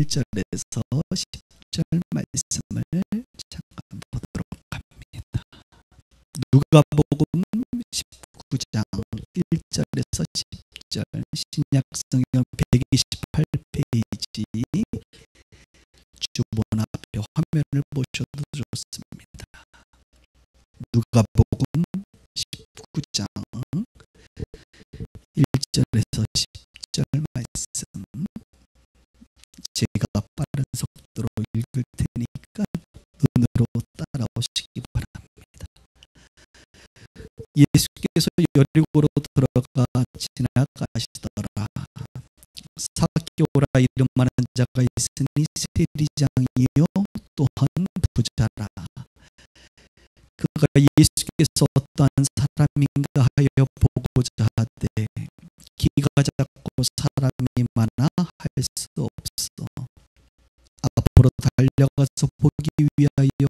1절에서 10절 말씀을 잠깐 보도록 합니다. 누가복음 19장 1절에서 10절, 신약성경 128페이지 주본 앞에 화면을 보셔도 좋습니다. 누가복음 19장 1절에서 10절 말씀, 제가 빠른 속도로 읽을 테니까 눈으로 따라오시기 바랍니다. 예수께서 여리고로 들어가 지나가시더라. 삭개오라 이름하는 자가 있으니 세리장이요 또한 부자라. 그가 예수께서 어떠한 사람인가 하여 보고자 하되 기가 작고 사람이 많아 할 수 없어 앞으로 달려가서 보기 위하여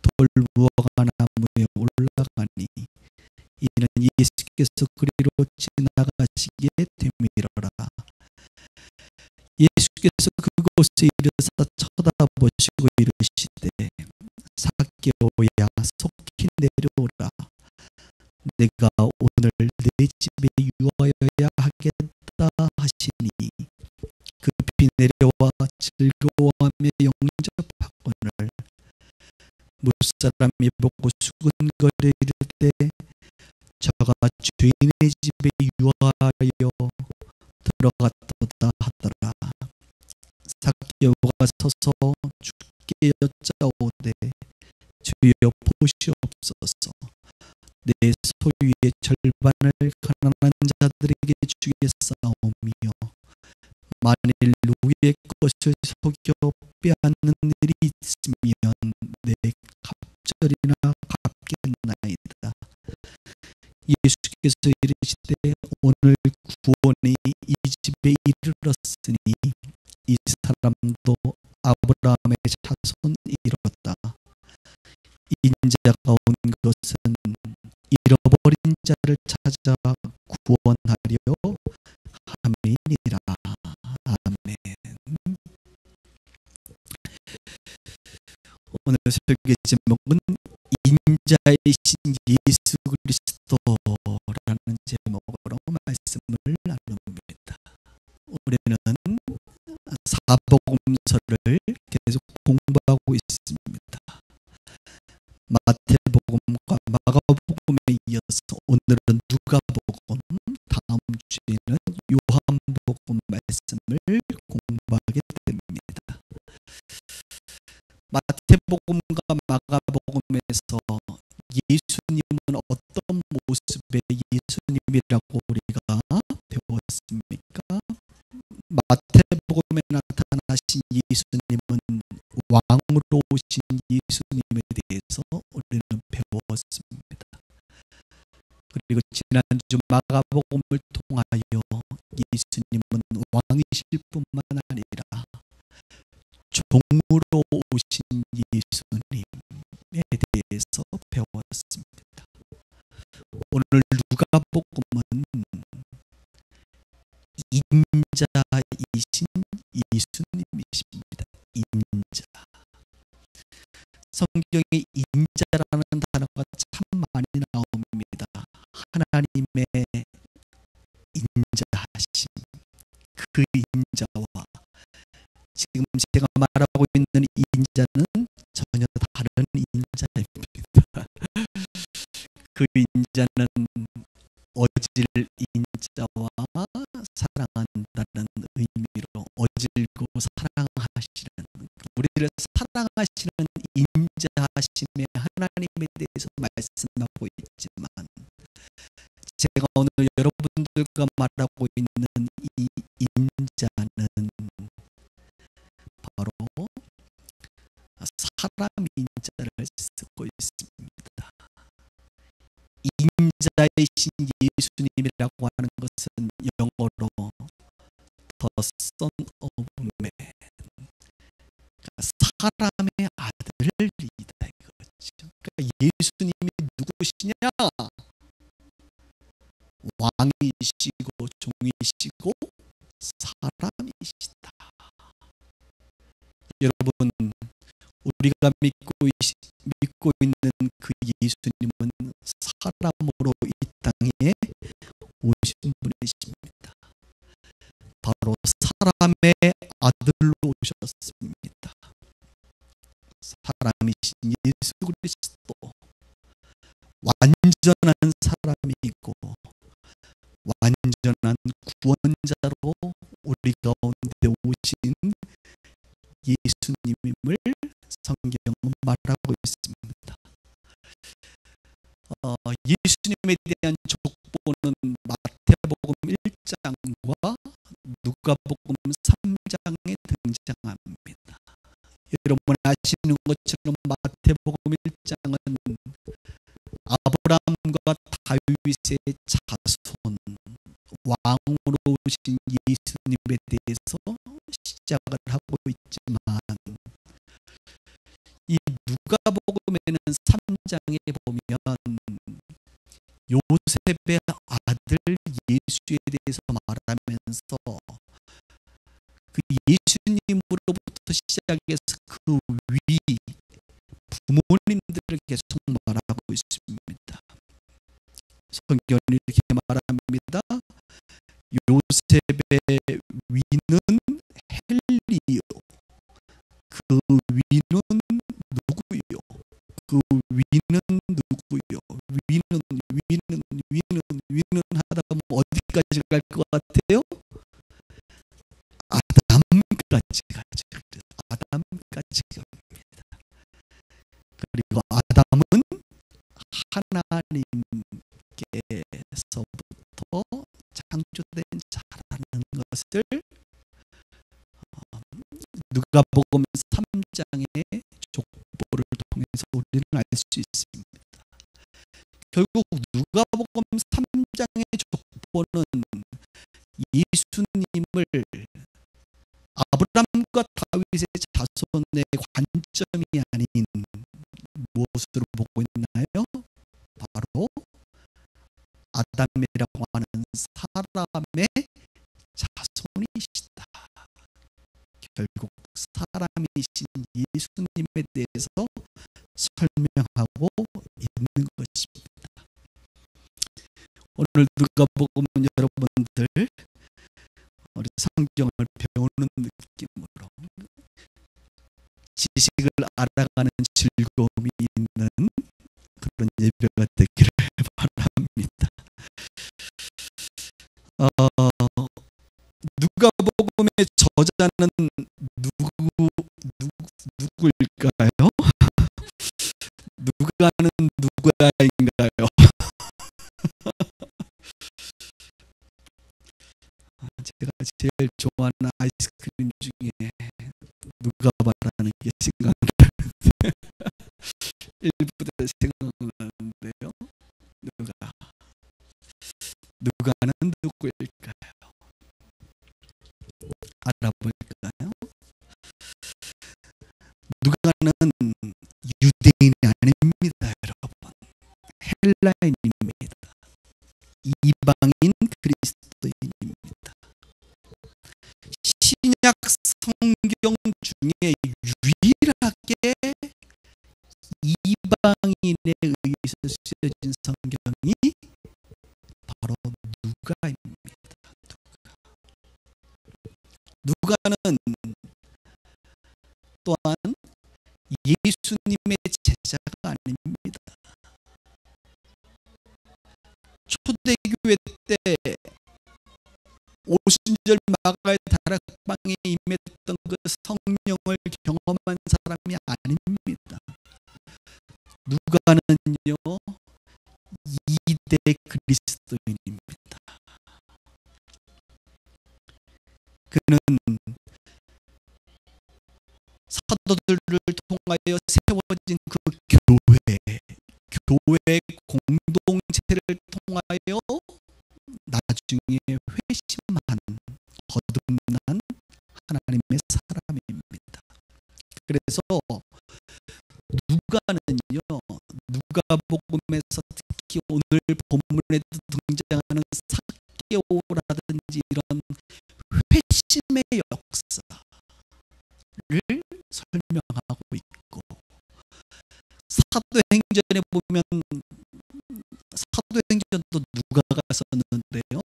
돌무화과 나무에 올라가니 이는 예수께서 그리로 지나가시기에 되밀어라. 예수께서 그곳에 이르사 쳐다보시고 이르시되 삭개오야 속히 내려오라. 내가 오늘 내 집에 유하여야 하겠다 하시니 급히 내려와 즐거워하며 영접하거늘 무사람이 보고 수근거려 이르되 저가 주인의 집에 유하여 들어갔도다 하더라. 삭개오가 서서 주께 여짜오되 주여 보시옵소서. 내 소유의 절반을 가난한 자들에게 주겠사오며 만일 누구의 것을 속여 빼앗는 일이 있으면 내 갑절이나 갚겠나이다. 예수께서 이르시되 오늘 구원이 이 집에 이르렀으니 이 사람도 아브라함의 자손이로다. 인자가 온 것은 잃어버린 자를 찾아 구원하려 함이니라. 아멘. 오늘 설교 제목은 인자이신 예수 그리스도라는 제목으로 말씀을 나눕니다. 우리는 사복음서를 계속 공부하고 있습니다. 마태복음과 마가복음에 이어서 오늘은 누가복음, 다음 주에는 요한복음 말씀을 공부하게 됩니다. 마태복음과 마가복음에서 예수님은 어떤 모습의 예수님이라고 우리가 배웠습니까? 마태복음에 나타나신 예수님은 왕으로 오신 예수님에 대해서 우리는 배웠습니다. 그리고 지난주 마가복음을 통하여 예수님은 왕이실 뿐만 아니라 종으로 오신 예수님에 대해서 배웠습니다. 오늘 누가복음은 인자이신 예수님이십니다. 인자. 성경에 인자라는 단어가 참 많이 나옵니다. 하나님의 인자하심, 그 인자와 지금 제가 말하고 있는 인자는 전혀 다른 인자입니다. 그 인자는 어질 인자와 사랑한다는 의미로 어질고 사랑하시는, 우리를 사랑하시는 인자하심의 하나님에 대해서 말씀하고 있지만, 제가 오늘 여러분들과 말하고 있는 이 인자는 바로 사람 인자를 쓰고 있습니다. 인자이신 예수님이라고 하는 것은 영어로 The Son of Man, 사람의 아들이다 이거죠. 그러니까 예수님이 누구시냐? 왕이시고 종이시고 사람이시다. 여러분, 우리가 믿고 있는 그 예수님은 사람으로 이 땅에 오신 분이십니다. 바로 사람의 아들로 오셨습니다. 사람이신 예수 그리스도, 완전한 사람이고 완전한 구원자로 우리 가운데 오신 예수님임을 성경은 말하고 있습니다. 예수님에 대한 족보는 마태복음 1장과 누가복음 3장에 등장합니다. 여러분 아시는 것처럼 마태복음 1장은 아브라함과 다윗의 자손, 왕으로 오신 예수님에 대해서 시작을 하고 있지만, 이 누가복음에는 3장에 보면 요셉의 아들 예수에 대해서 말하면서 그 예수님으로부터 시작해서 그 위 부모님들을 계속 말하고 있습니다. 성경은 이렇게 말합니다. 요셉의 위는 헬리요, 그 위는 누구요? 그 위는 누구요? 위는 하다 보면 어디까지 갈 것 같아요? 아담까지 가죠. 아담까지 갑니다. 그리고 아담은 하나님께서부터 창조된 자라는 것을 누가복음 3장의 족보를 통해서 우리는 알 수 있습니다. 결국 누가복음 3장의 족보는 예수님을 아브라함과 다윗의 자손의 관점이 아닌 무엇으로 보고 있나요? 바로 아담이라고 하는 사람의 자손이시다. 결국 사람이신 예수님에 대해서 설명하고 있는 것입니다. 오늘 누가복음은 여러분들 우리 성경을 배우는 느낌으로 지식을 알아가는 즐거움이 있는 그런 예배가 되기를 바랍니다. 누가복음의 저자는 누구일까요? 누가는 누가인가요? 제가 제일 좋아하는 아이스크림 중에 누가 말하는 게 생각나는데 1부대 생각나는데요. 누가는 누구일까요? 알아볼까요? 누가는 유대인이 아닙니다, 여러분. 헬라인입니다. 이방인 그리스도인입니다. 신약 성경 중에 유일하게 이방인에 의해서 쓰여진 성경이 바로 누가입니다. 누가는 또한 예수님의 제자가 아닙니다. 초대교회 때 오순절 마가의 다락방에 임했던 그 성령을 경험한 사람이 아닙니다. 누가는요 2대 그리스도인입니다. 그는 사도들을 통하여 세워진 그 교회 공동체를 통하여 나중에 회심한 거듭난 하나님의 사람입니다. 그래서 누가는요, 누가복음에서 특히 오늘 본문에도 등장하는 사개오라든지 이런 회심의 역사를 설명하고 있고, 사도행전에 보면 사도행전도 누가가 썼는데요,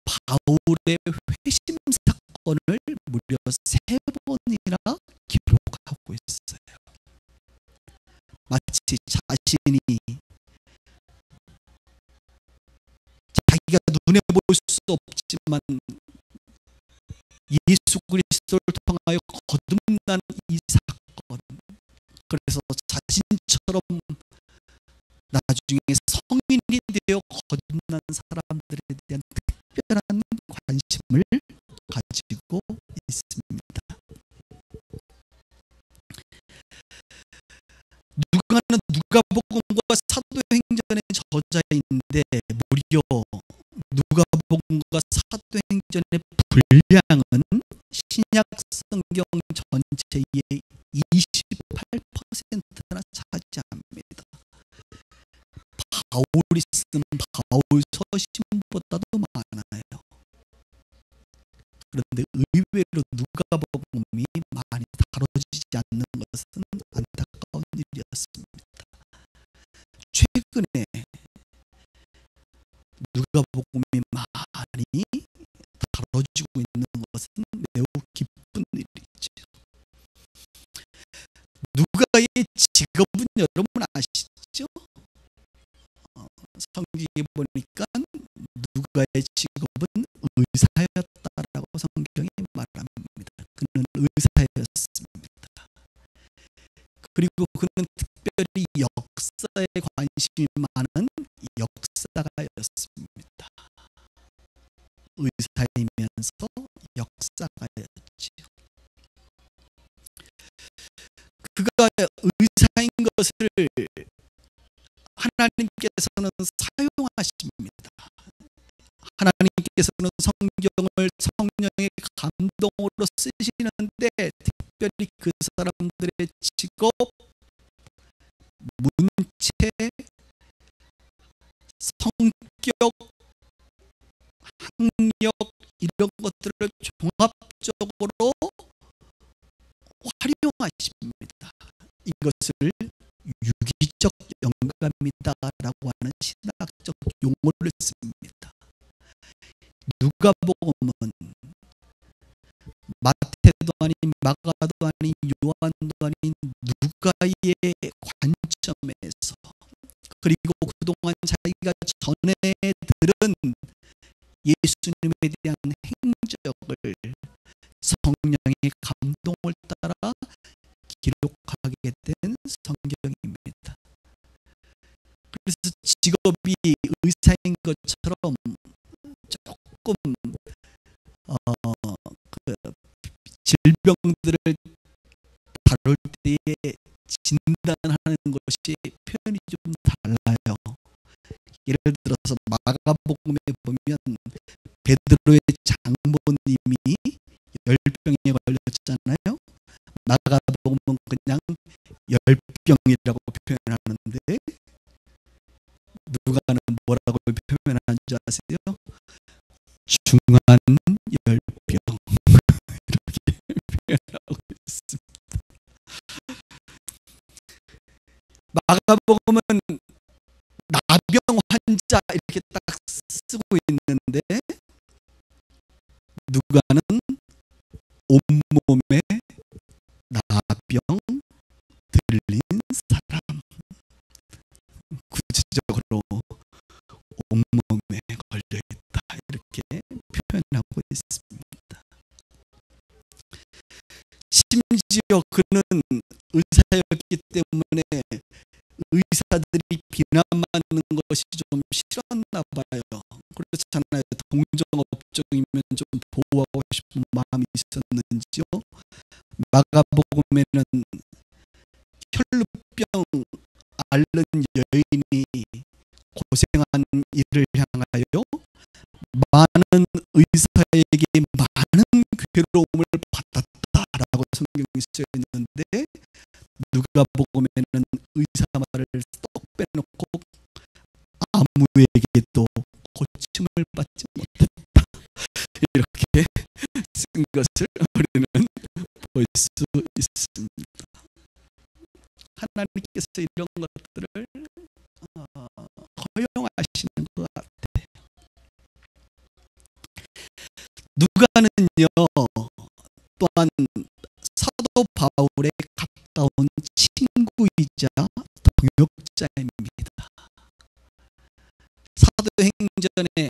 바울의 회심 사건을 무려 3번이나 기록하고 있어요. 마치 자신이 자기가 눈에 볼 수 없지만 예수 그리스도를 통하여 거듭난 이 사건, 그래서 자신처럼 나중에 성인이 되어 거듭난 사람들에 대한 특별한 관심을 가지고 있습니다. 누가는 누가복음과 사도행전의 저자인데 무려 누가복음과 사도행전의 분량은 신약 성경 전체의 28%나 차지합니다. 바울이 쓴 바울 서신보다도 많아요. 그런데 의외로 누가복음이 많이 다뤄지지 않는 것은 안타까운 일이었습니다. 최근에 누가복음이 많이 다뤄지고 있는 것은 매우 기쁜 일이죠. 누가의 직업은 여러분 아시죠? 성경에 보니까 누가의 직업은 의사였다라고 성경이 말합니다. 그는 의사였습니다. 그리고 그는 특별히 역사에 관심이 많은 역사가였습니다. 의사이면서 역사가였지요. 그가 의사인 것을 하나님께서는 사용하십니다. 하나님께서는 성경을 성령의 감동으로 쓰시는데 특별히 그 사람들의 직업, 문체, 성격, 학력 이런 것들을 종합적으로 활용하십니다. 이것을 유기적 영감이다라고 하는 신학적 용어를 씁니다. 누가복음은 마태도 아닌 마가도 아닌 요한도 아닌 누가의 관점에서, 그리고 그동안 자기가 전에 들은 예수님에 대한 행적을 성령의 감동을 따라 기록하게 된 성경입니다. 그래서 직업이 의사인 것처럼 조금 그 질병들을 다룰 때에 진단하는 것이 표현이 좀 달라요. 예를 들어서 마가복음에 보면 베드로의 장모님이 열병에 걸렸잖아요. 마가복음은 그냥 열병이라고 표현하는데 누가는 뭐라고 표현하는 줄 아세요? 중한 열병 이렇게 표현하고 있습니다. 마가복음은 나병 환자 이렇게 딱 쓰고 있는데 누가는 온몸에 나병 들린 사람, 구체적으로 온몸에 걸려있다 이렇게 표현하고 있습니다. 심지어 그는 의사였기 때문에 의사들이 비난받는 것이 좀 싫었나 봐요. 그렇잖아요. 동정업종이면 좀 보호하고 싶은 마음이 있었는지요. 마가복음에는 혈루병 앓는 여인이 고생한 이를 향하여 많은 의사에게 많은 괴로움을 받았다라고 성경이 쓰여 있는데 누가복음에는 의사 말을 쏙 빼놓고 아무에게도 고침을 받지 못했다 이렇게 쓴 것을 우리는 볼 수 있습니다. 하나님께서 이런 것들을 허용하시는 것 같아요. 누가는요, 또한 사도 바울의 가까운 친구이자 동역자입니다. 사도행전에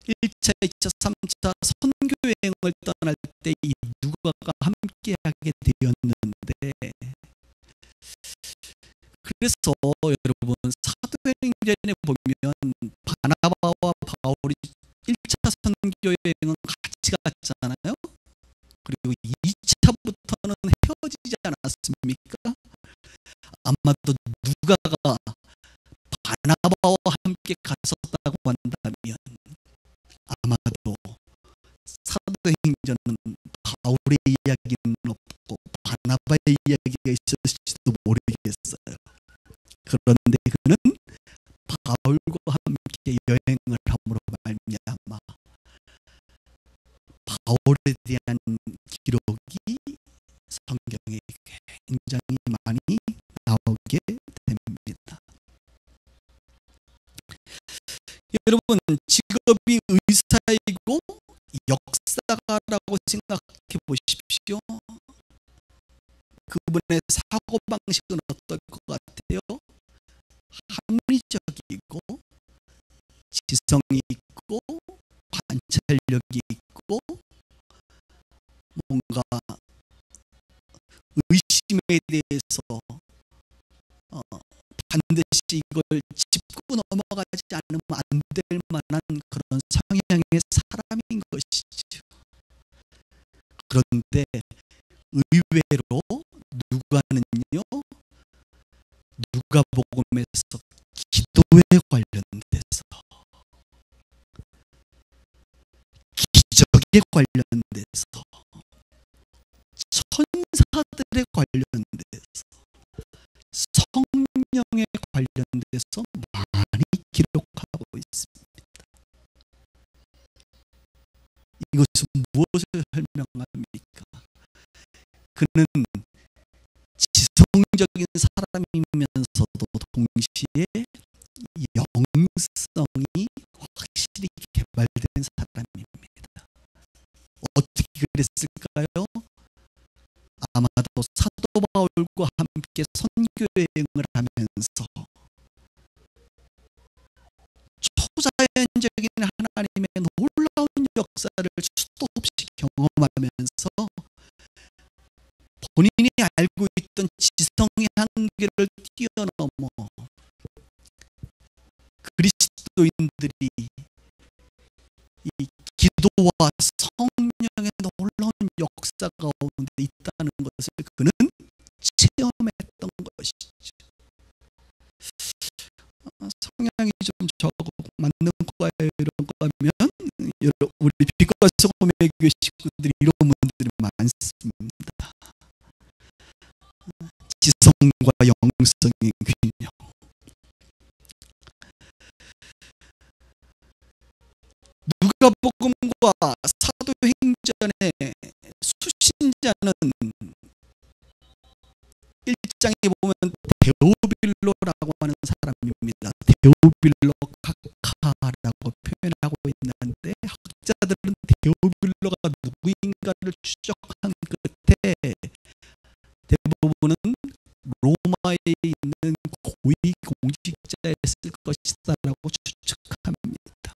1차, 2차, 3차 선교 여행을 떠날 때 이 누가가 함께하게 되었는데, 그래서 여러분 사도행전에 보면 바나바와 바울이 1차 선교 여행은 같이 갔잖아요. 그리고 2차부터는 헤어지지 않았습니까? 아마도 누가가 바나바와 함께 갔었다고 한다면 아마도 사도행전은 바울의 이야기는 없고 바나바의 이야기가 있었을지도 모르겠어요. 그런데 그는 바울과 함께 여행을 함으로 말미암아 바울에 대한 기록이 성경에 굉장히 많이 나오게 됩니다. 여러분, 직업이 의사이고 역사가라고 생각해 보십시오. 그분의 사고방식은 어떨 것 같아요? 합리적이고 지성이 있고 관찰력이 있고 뭔가 의심에 대해서 반드시 이걸 짚고 넘어가지 않으면 안 될 만한 그런 성향의 사람인 것이죠. 그런데 의외로 누가는요, 누가복음에서 기도에 관련돼서, 기적에 관련돼서, 천사들에 관련돼서, 성령에 관련돼서 많이 기록하고 있습니다. 이것은 무엇을 설명합니까? 그는 지성적인 사람이면서도 동시에 영성이 확실히 개발된 사람입니다. 어떻게 그랬을까요? 아마도 사도 바울과 함께 선교 여행을 하면서 초자연적인 하나님의 놀라운 역사를 수도 없이 경험하면서 본인이 알고 있던 지성의 한계를 뛰어넘어 그리스도인들이 이 기도와 성령의 놀라운 역사가 가운데 있다는 것을 그는 체험했던 것이죠. 성향이 좀 적고 맞는 과예요 이런 거면 우리 빛과 소금의 교회 식구들이 이런 분들이 많습니다. 지성과 영성의 균형. 누가복음과 사도행전의 수신자는 1장에 보면 데오빌로라고 하는 사람입니다. 데오빌로 카카라고 표현하고 있는데 학자들은 데오빌로가 누구인가를 추적한 끝에 대부분은 로마에 있는 고위 공직자였을 것이다라고 추측합니다.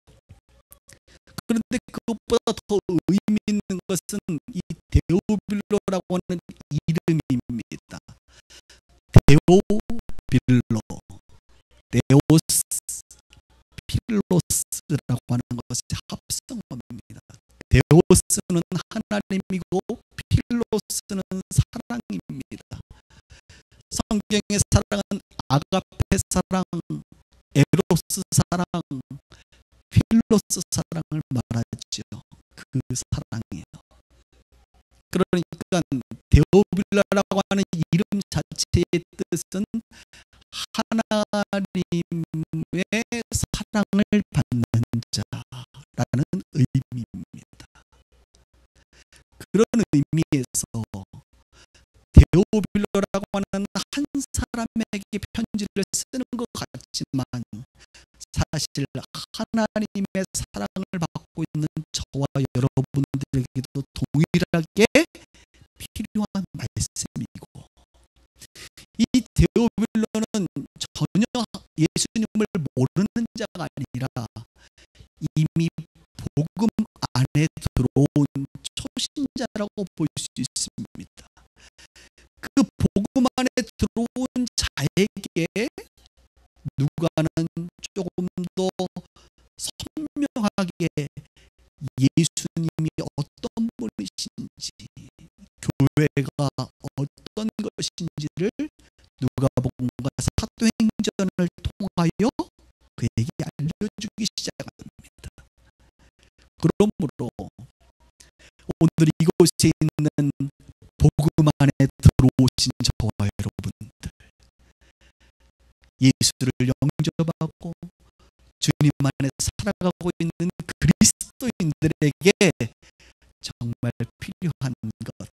그런데 그것보다 더 의미 있는 것은 이 데오빌로라고 하는 이름입니다. 데오빌로, 데오스, 필로스라고 하는 것이 합성어입니다. 데오스는 하나님이고 필로스는 사랑입니다. 성경의 사랑은 아가페 사랑, 에로스 사랑, 필로스 사랑을 말하죠. 그 사랑이에요. 그러니까 데오빌라라고 하는 이름 자체의 뜻은 하나님의 사랑을 받는 자라는 의미입니다. 그런 의미에서 사람에게 편지를 쓰는 것 같지만 사실 하나님의 사랑을 받고 있는 저와 여러분들에게도 동일하게 필요한 말씀이고, 이 데오빌로는 전혀 예수님을 모르는 자가 아니라 이미 복음 안에 들어온 초신자라고 볼 수 있습니다. 그 복음 안에 들어온 자에게 누가는 조금 더 선명하게 예수님이 어떤 분이신지, 교회가 어떤 것인지를 누가복음과 사도행전을 통하여 그에게 알려주기 시작합니다. 그러므로 오늘 이곳에 있는 복음 안에 들어오신 저와 여러분들, 예수를 영접하고 주님 안에 살아가고 있는 그리스도인들에게 정말 필요한 것,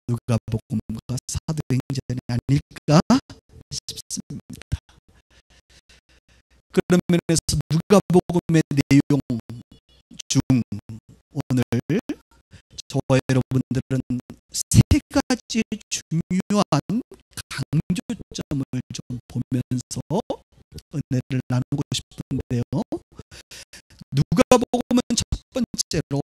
누가복음과 사도행전이 아닐까 싶습니다. 그런 면에서 누가복음의 내용 중 오늘 저와 여러분들은 세 가지의 중요한 강조점을 좀 보면서 은혜를 나누고 싶은데요. 누가복음은 첫 번째로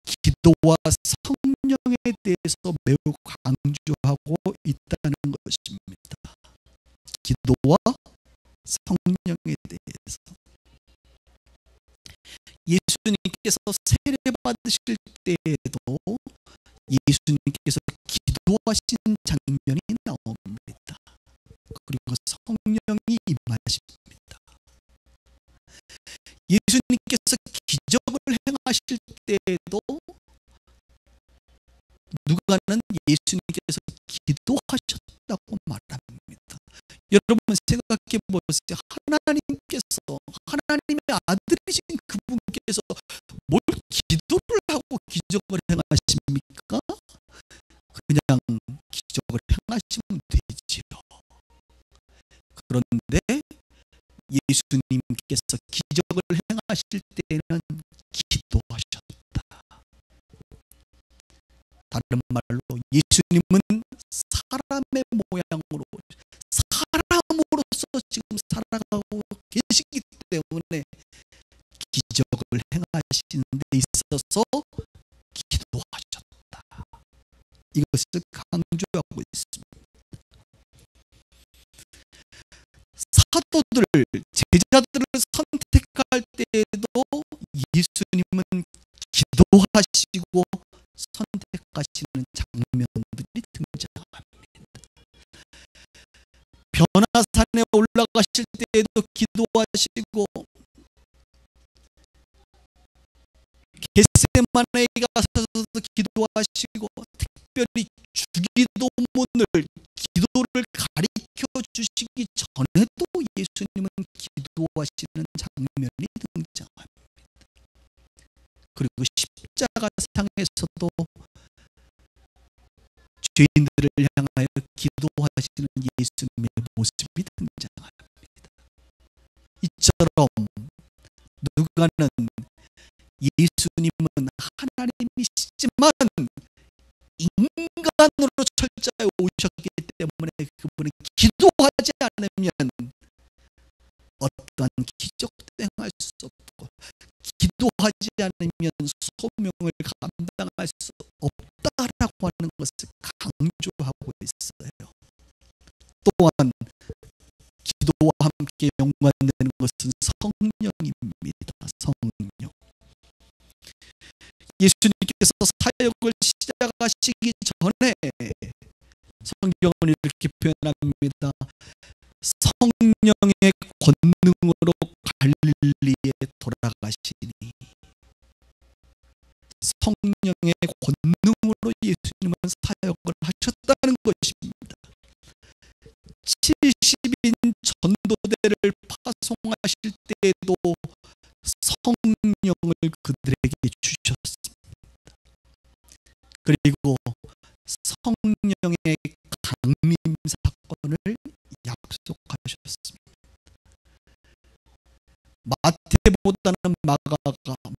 기도와 성령에 대해서 매우 강조하고 있다는 것입니다. 기도와 성령에 대해서. 예수님께서 세례 받으실 때에도 예수님께서 기도하신 장면이 나옵니다. 그리고 성령이 임하십니다. 예수님께서 기적을 행하실 때에도 누가는 예수님께서 기도하셨다고 말합니다. 여러분 생각해 보세요. 하나님의 아들이신 그분께서 뭘 기도를 하고 기적을 행하십니까? 그냥 기적을 행하시면 되지요. 그런데 예수님께서 기적을 행하실 때는 기도하셨다. 다른 말로 예수님은 사람의 모양으로, 사람으로서 지금 살아가고 계시기 때문에 기적을 행하시는 데 있어서 기도하셨다. 이것을 강조하고 있습니다. 사도들, 제자들을 선택할 때에도 예수님은 기도하시고 선택하시는 장면들이 등장합니다. 변화산에 올라가실 때에도 기도하시고, 겟세마네에 가서도 기도하시고, 특별히 주기도문을, 기도를 가르쳐 주시기 전에도 예수님은 기도하시는 장면이 등장합니다. 그리고 십자가상에서도 죄인들을 향하여 기도하시는 예수님의 모습이 등장합니다. 이처럼 누가는 예수님은 하나님이시지만 인간으로 철자에 오셨기 때문에 그분은 기도하지 않으면 어떠한 기적도 행할 수 없고, 기도하지 않으면 소명을 감당할 수 없다라고 하는 것을 강조하고 있어요. 또한 기도와 함께 연관되는 것은 성령입니다. 성령. 예수님께서 사역을 시작하시기 전에 성경은 이렇게 표현합니다. 성령의 권능으로 갈릴리에 돌아가시니. 성령의 권능으로 예수님은 사역을 하셨다는 것입니다. 70인 전도대를 파송하실 때에도 성령을 그들에게 주셨습니다. 그리고 성령의 강림 사건을 약속하셨습니다. 마태보다는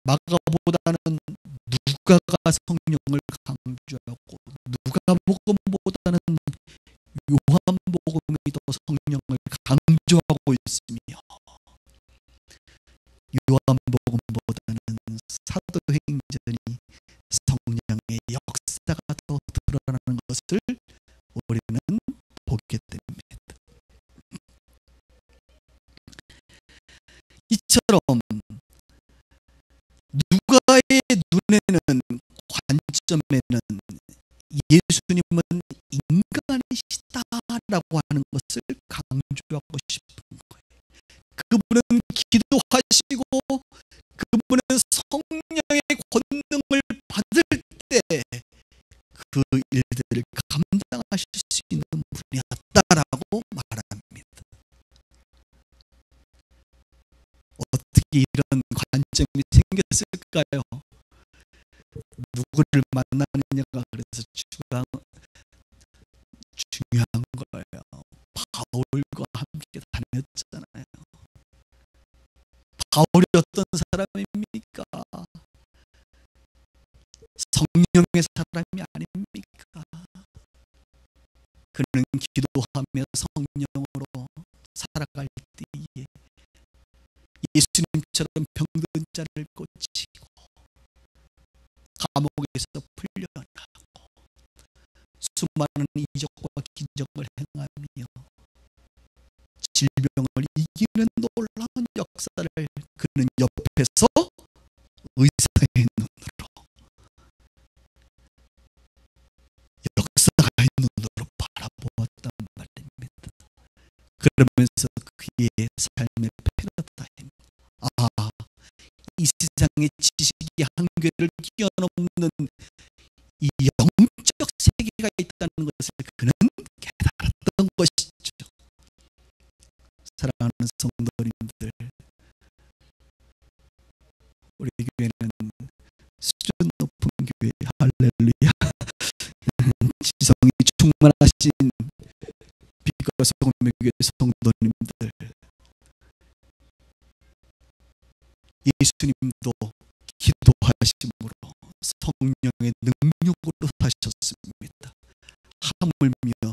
마가보다는 누가가 성령을 강조하고, 누가복음보다는 요한복음이 더 성령을 강조하고 있으며, 요한복음보다는 사도행전이 성령의 역사가 더 드러나는 것을 우리는 보게 됩니다. 이처럼 누가의 눈에는, 관점에는 예수님은 인간이시다라고 하는 것을 강조하고 싶은 거예요. 그분은 기도하시고 그분은 성령의 권능을 받을 때 그 일들을 감당하실 수 있는 분이었다라고 말합니다. 어떻게 이런 관점이 생겼을까요? 누구를 만나느냐가 그래서 중요한 거예요. 바울과 함께 다녔잖아요. 바울이 어떤 사람입니까? 성령의 사람이 아닙니까? 그는 기도하며 성령으로 살아갈 때에 예수님처럼 병든 자를 고치고, 감옥에서 풀려나고, 수많은 이적과 기적을 행하며 질병을 이기는 놀라운 역사를 그는 옆에서 의사의 눈으로, 역사의 눈으로 바라보았단 말입니다. 그러면서 그의 삶의 패러다임, 이 세상의 지식이 한계를 뛰어넘는 이 영적 세계가 있다는 것을 그는 깨달았던 것이죠. 사랑하는 성도님들, 우리 교회는 수준 높은 교회, 할렐루야. 지성이 충만하신 빛과 소금의 교회 성도님들, 예수님도 기도하심으로 성령의 능력으로 사셨습니다. 하물며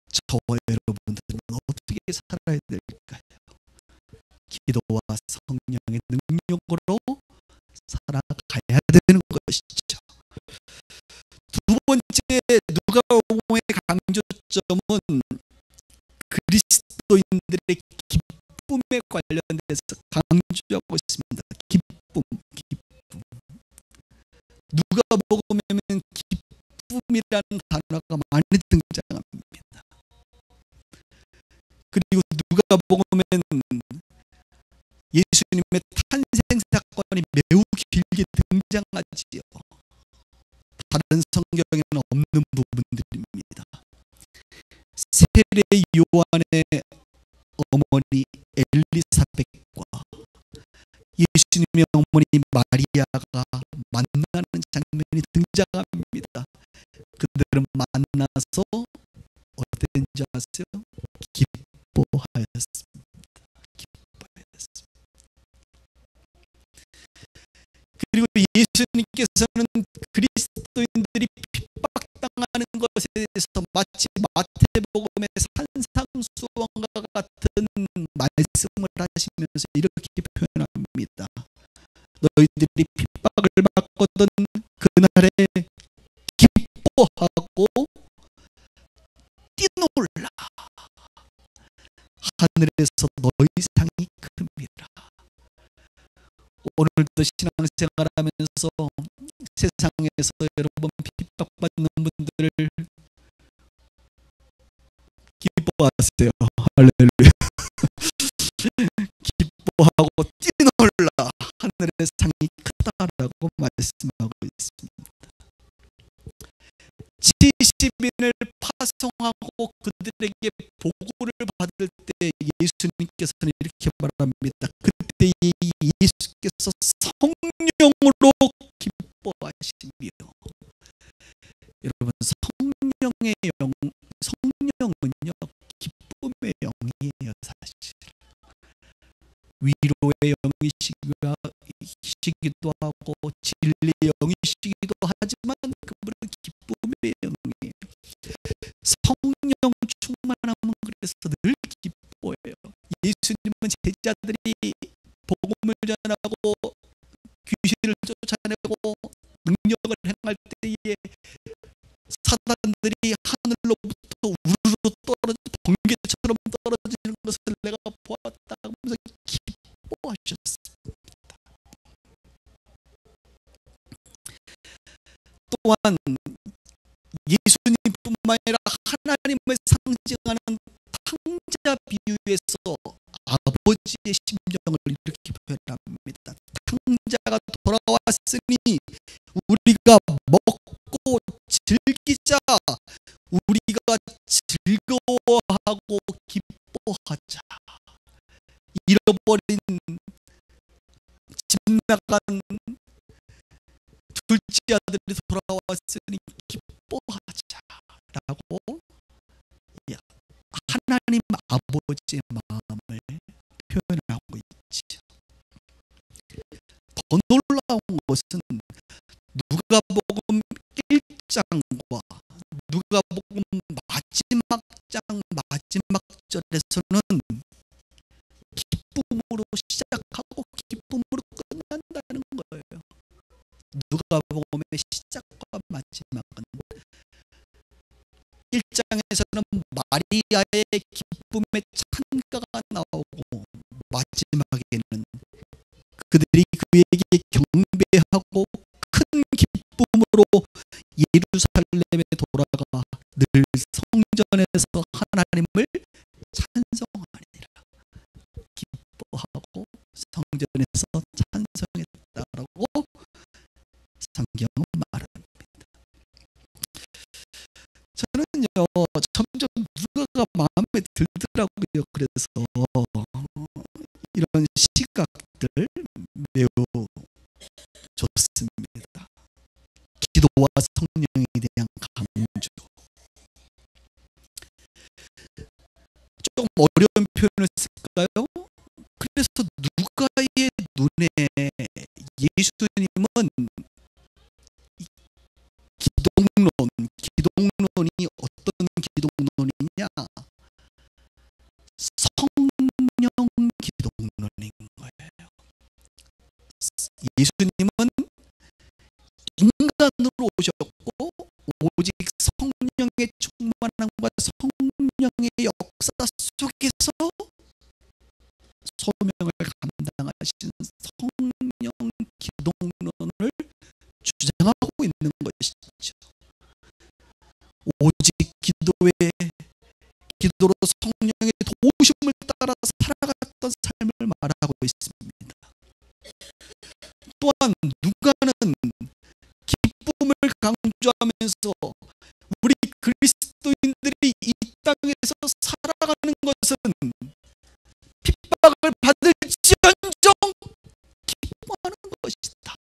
저와 여러분들은 어떻게 살아야 될까요? 기도와 성령의 능력으로 살아가야 되는 것이죠. 두 번째, 누가복음의 강조점은 그리스도인들의 기쁨에 관련돼서 강조하고 있습니다. 기쁨. 누가복음에는 기쁨이라는 단어가 많이 등장합니다. 그리고 누가복음에는 예수님의 탄생 사건이 매우 길게 등장하지요. 다른 성경에는 없는 부분들입니다. 세례 요한의 어머니 엘리사벳과 예수님의 어머니 마리아가 만나는 장면이 등장합니다. 그들은 만나서 어땠는 줄 아세요? 기뻐하였습니다. 그리고 예수님께서는 그리스도인들이 핍박당하는 것에 대해서 마치 마태복음의 산상수원과 같은 말씀을 하시면서 이렇게 표현합니다. 너희들이 핍박을 받거든 그날에 기뻐하고 뛰놀라. 하늘에서 너희 상이 큽니다. 오늘도 신앙생활하면서 세상에서 여러분 핍박받는 분들을 기뻐하세요. 할렐루야. 기뻐하고 뛰놀라. 하늘의 상이 크다라고 말씀하고 있습니다. 70인을 파송하고 그들에게 보고를 받을 때 예수님께서는 이렇게 말합니다. 그때 예수께서 성령으로 기뻐하시며, 여러분 성령은요 기쁨의 영이에요. 위로의 영이시기도 하고 진리의 영이시기도 하지만 그분은 기쁨의 영이에요. 성령 충만하면 그래서 늘 기뻐해요. 예수님은 제자들이 복음을 전하고 귀신을 쫓아내고 능력을 행할 때에 사단들이 하늘로부터 우르르 떨어져 번개처럼 떨어지는 것을 내가 보았다 하면서 기뻐하셨습니다. 또한 예수님뿐만 아니라 하나님을 상징하는 탕자 비유에서 아버지의 심정을 이렇게 표현합니다. 탕자가 돌아왔으니 우리가 먹고 즐기자, 우리가 즐거워하고 기뻐하자. 잃어버린 집 나간 둘째 아들이 돌아왔으니 기뻐하자라고 하나님 아버지의 마음을 표현하고 있죠. 더 놀라운 것은 누가복음 1장과 누가복음 마지막 장 마지막 절에서는 기쁨으로 시작하고 기쁨으로 끝난다는 거예요. 누가복음의 시작과 마지막은 1장에서는 마리아의 기쁨의 찬가가 나오고 마지막에는 그들이 그에게 경배하고 큰 기쁨으로 예루살렘에 돌아가 늘 성전에서 하나님을 찬송하니라. 기뻐하고 성전에서 찬송했다라고 성경은 말합니다. 저는요 점점 누가가 마음에 들더라고요. 그래서 이런 시각들 매우 좋습니다. 기도와 성령에 대한 강조. 좀 어려운 표현을 쓸까요? 그래서 누가의 눈에 예수님은 기독론이 어떤 기독론이냐? 성령 기독론인 거예요. 예수님은 인간으로 오셨고 오직 성령의 충만함과 성령의 역사 속에서 소명을 감당하신 성령 기독론을 주장하고 있는 것이죠. 오직 기도로 성령의 도우심을 따라 살아갔던 삶을 말하고 있습니다. 또한 누가는 기쁨을 강조하면서 우리 그리스도인들이 이 땅에서 살아가는 것은 핍박을 받을지언정 기뻐하는 것이다.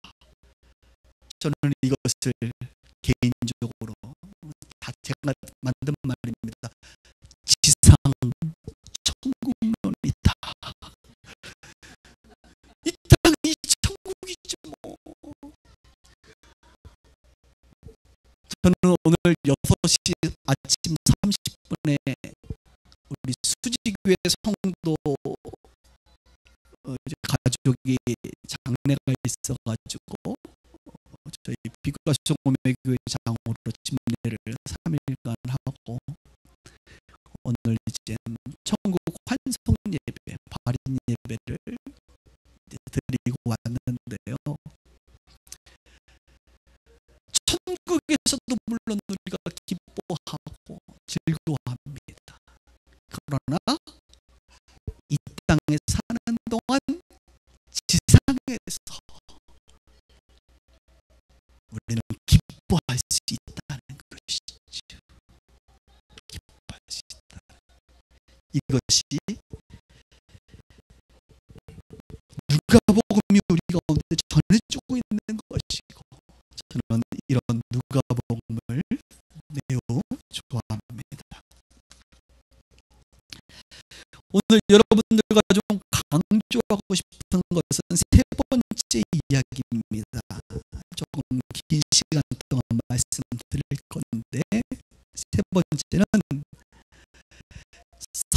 저는 이것을 개인적으로 다 제가 만든 말입니다. 지상 천국론이다. 이 땅이 천국이지 뭐. 저는 오늘 6시 아침 30분에 우리 수지교회 성도 가족이 장례가 있어가지고 저희 빛과소금의 교회장으로 침례를 3일간 하고 오늘 이제 천국 환송 예배, 발인 예배를 드리고 왔는데요. 천국에서도 물론 우리가 기뻐하고 즐거워합니다. 그러나 이 땅에 사는 동안 지상에서 우리는 기뻐할 수 있다는 것이죠. 기뻐할 수 있다. 이것이 누가복음이 우리 가운데 전해주고 있는 것이고 저는 이런 누가복음을 매우 좋아합니다. 오늘 여러분들과 좀 강조하고 싶은 것은 세 번째 이야기입니다. 조금 긴 시간 동안 말씀드릴 건데, 세 번째는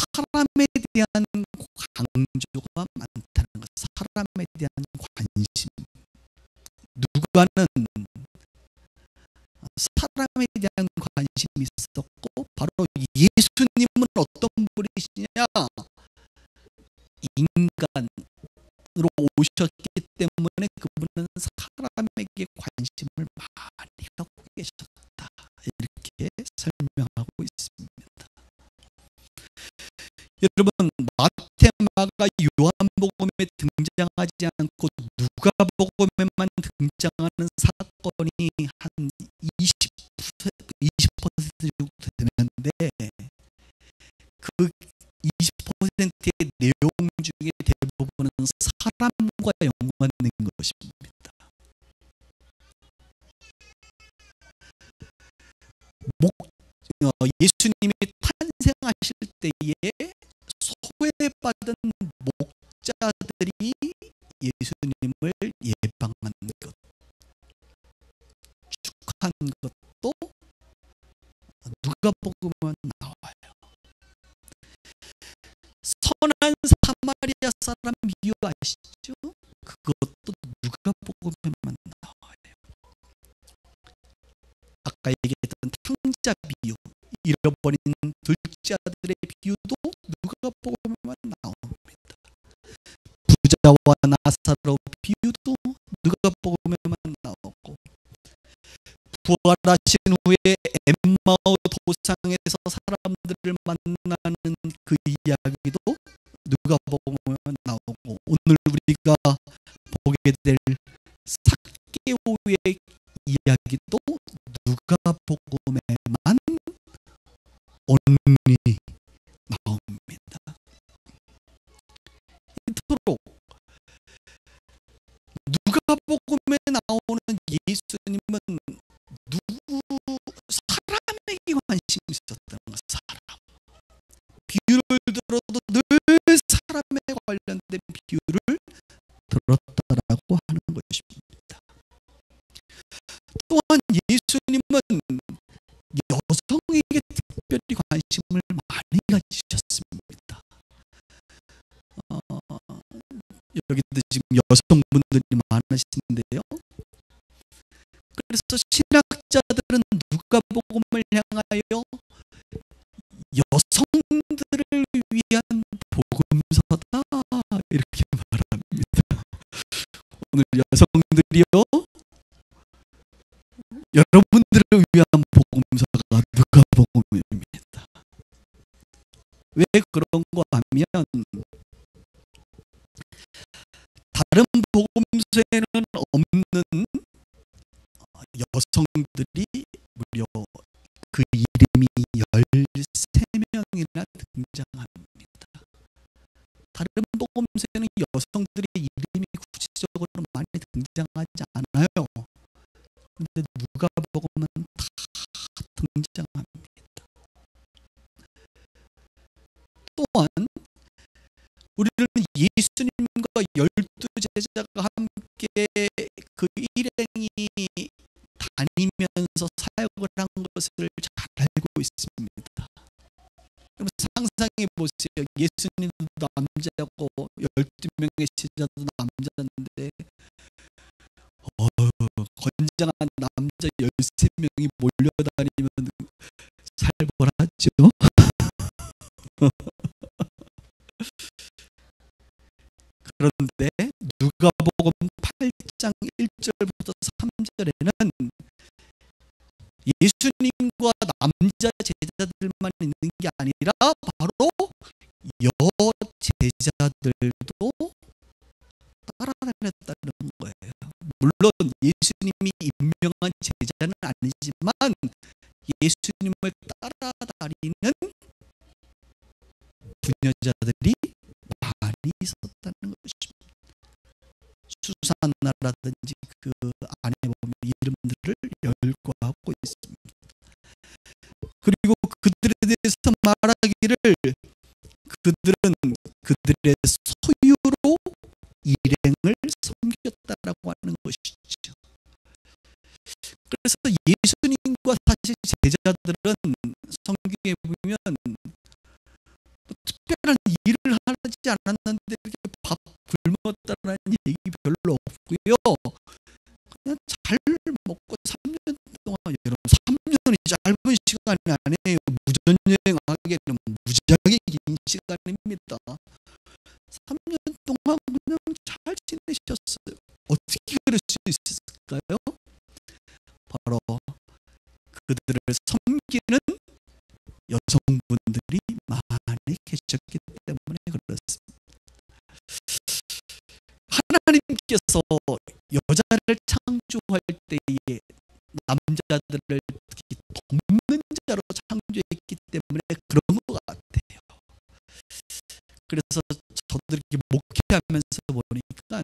사람에 대한 강조가 많다는 것, 사람에 대한 관심. 누가는 사람에 대한 관심이 있었고, 바로 예수님은 어떤 분이시냐, 인간으로 오셨기 때문에 그분은 사람에게 관심을 많이 갖고 계셨다, 이렇게 설명하고 있습니다. 여러분, 마태, 마가, 요한복음에 등장하지 않고 누가복음에만 등장하는 사건이 한 20% 정도 되는데, 그 20%의 내용 중에 대부분은 사람과 연관된 것입니다. 예수님이 탄생하실 때에 소외받은 목자들이 예수님을 예방한 것, 축한 것도 누가복음에 나와요. 선한 사마리아 사람 비유 아시죠? 그것도 누가복음에만 나와요. 아까 얘기했던 탕자 비유, 잃어버린 둘째 아들의 비유도 누가복음에만 나옵니다. 부자와 나사로 비유도 누가복음에만 나오고, 부활하신 후에 엠마오 도상에서 사람들을 만나는 그 이야기도 누가복음에 나오고, 오늘 우리가 보게 될 삭개오의 이야기도 누가복음에만 only 나옵니다. 이토록 누가복음에 나오는 예수님은 사람에게 관심이 있었다는 것. 사람, 비유를 들어도 늘 사람에 관련된 비유를 들었다라고 하는 것입니다. 또한 예수님은 여성에게 특별히 관심을 많이 가지셨습니다. 여기도 지금 여성분들이 많으신데요. 그래서 신학자들은 누가복음을 향하여 여성들을 위한 복음서다, 이렇게 말합니다. 오늘 여성들이요, 여러분들을 위한 복음서가 누가복음입니다. 왜 그런 거 하면, 다른 복음서에는 없는 여성들이 무려 그 이름이 13명이나 등장합니다. 다른 복음서에는 여성들의 이름이 구체적으로 많이 등장하지 않아요. 근데 누가복음은 다 등장합니다. 또한 우리는 예수님과 12제자가 함께 그 일행이 다니면서 사역을 한 것을 잘 알고 있습니다. 그럼 상상해 보세요. 예수님도 남자고 12명의 제자도 남자인데, 건장한 남자 13명이 몰려다니면 살벌하죠. 그런데 누가복음 8장 1절부터 3절에는 예수님과 남자 제자들만 있는 게 아니라 바로 여제자들도 따라다녔다는 거예요. 물론 예수님이 임명한 제자는 아니지만 예수님을 따라다니는 부녀자들이 많이 있었다는 것입니다. 수산나라든지 그 안에 보면 이름들을 열거하고 있습니다. 그리고 그들에 대해서 말하기를 그들은 그들의 소유로 일행을 섬겼다라고 하는 것이죠. 그래서 예수님과 사실 제자들은 성경에 보면 특별한 일을 하지 않았는데 이렇게 밥 굶었다는 얘기 별로 없고요. 그냥 잘 먹고 3년 동안, 여러분 3년이 짧은 시간이 아니에요. 무전여행하기에는 무지하게 긴 시간입니다. 3년 동안 그냥 잘 지내셨어요. 어떻게 그럴 수 있을까요? 바로 그들을 섬기는 여성분들이 많이 계셨기 때문에 그렇습니다. 하나님께서 여자를 창조할 때에 남자들을 특히 돕는 자로 창조했기 때문에 그런 것 같아요. 그래서 저도 이렇게 목회하면서 보니까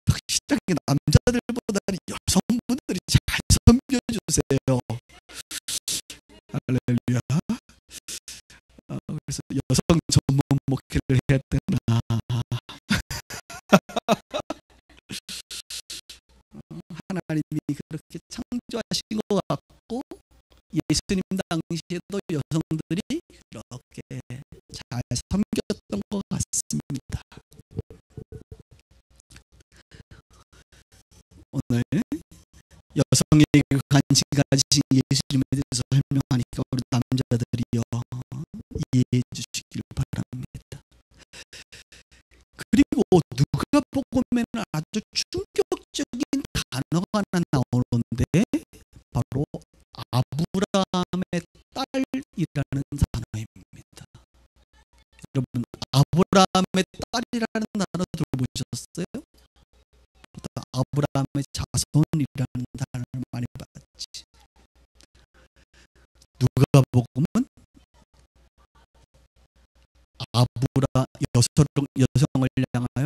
확실하게 남자들보다는 여성분들이 잘 섬겨주세요. 할렐루야. 그래서 여성 전문 목회를 해야 되나. 하나님이 그렇게 창조하신 것 같고 예수님 당시에도 여성들이 그렇게 잘 섬겼던 것 같습니다. 오늘 여성에게 관심 가지신 예수님에 대해서 설명하니까 우리 남자들이요 이해해 주시길 바랍니다. 그리고 누가복음에는 아주 충격적인 단어가 하나 나오는데 바로 아브라함의 딸이라는 단어입니다. 여러분 아브라함의 딸이라는 단어 들어보셨어요? 아브라함의 자손이라는 단어를 많이 봤지. 누가복음은 여성을 향하여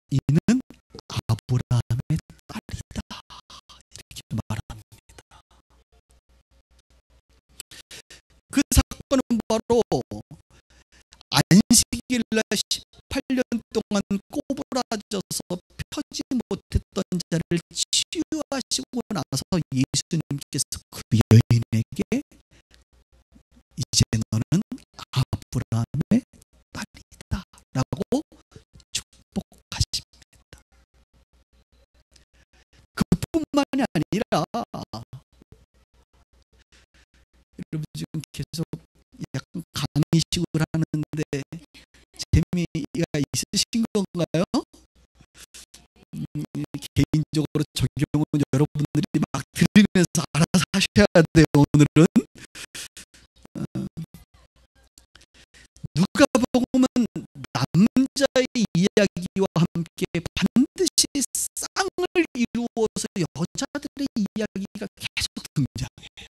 이는 아브라함의 딸이다 이렇게 말합니다. 그 사건은 바로 안식일날 18년 동안 꼬부라져서 펴지 못했던 자를 치유하시고 나서 예수님께서 그 여인에게 이제 너는 아브라함의 딸이다 라고 축복하십니다. 그뿐만이 아니라 여러분 지금 계속 약간 강의식을 하는데 재미가 있으신 건가요? 개인적으로 적용은 여러분들이 막 들으면서 알아서 하셔야 돼요. 오늘은 누가복음은 남자의 이야기와 함께 반드시 쌍을 이루어서 여자들의 이야기가 계속 등장해요.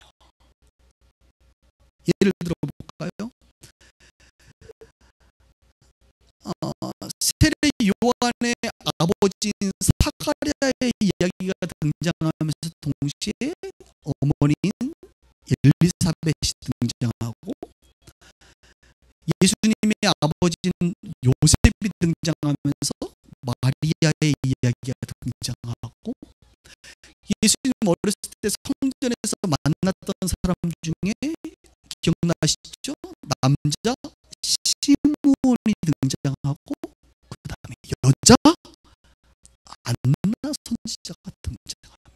예를 들어 볼까요? 세례 요한의 아버지인 사가랴의 이야기가 등장하면서 동시에 어머니인 엘리사벳이 등장하고 예수님의 아버지인 요셉이 등장하면서 마리아의 이야기가 등장하고 예수님 어렸을 때 성전에서 만났던 사람 중에 기억나시죠? 남자 시므온이 등장하고 그 다음에 여자 안나 선지자가 등장합니다.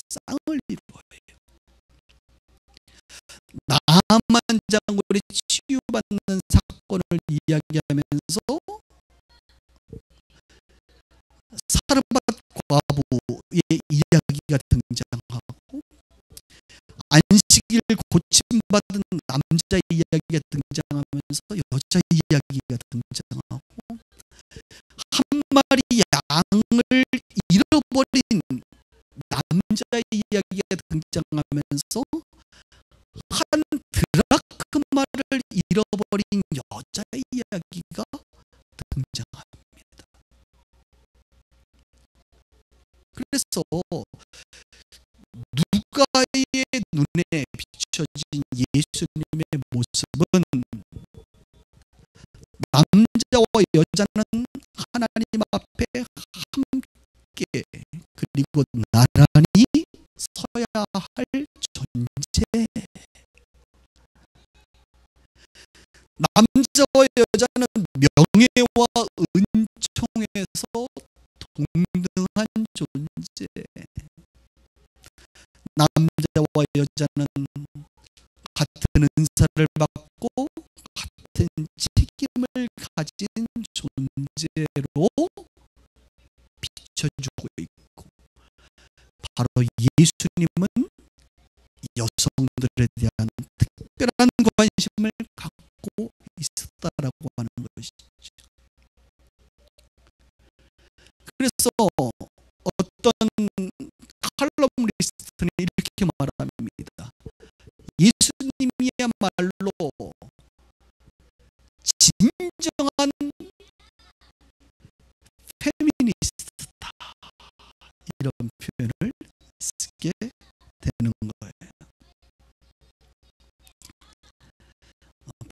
쌍을 이루어요. 나만 장군이 치유받는 사건을 이야기하면서 사르밧 과부의 이야기가 등장하고 안식일 고침받은 남자 이야기가 등장하면서 여자 이야기가 등장하고 한 마리 양을 잃어버린 남자 이야기가 등장하면서 한 드라크마를 잃어버린 여자 이야기가 등장합니다. 그래서 누가의 눈에 비춰진 예수님의 모습은 남자와 여자는 하나님 앞에 함께 그리고 나란히 서야 할 존재. 남자와 여자는 명예와 은총에서 동등한 존재. 남자와 여자는 같은 은사를 받고 같은 책임을 가진 존재로 비춰주고 있고, 바로 예수님은 여성들에 대한 특별한 관심을 갖고 있었다라고 하는 것이죠. 그래서 어떤 칼럼니스트는 이렇게 말합니다. 예수님이야말로 진정한 페미니스트다, 이런 표현을 쓰게 되는 거예요.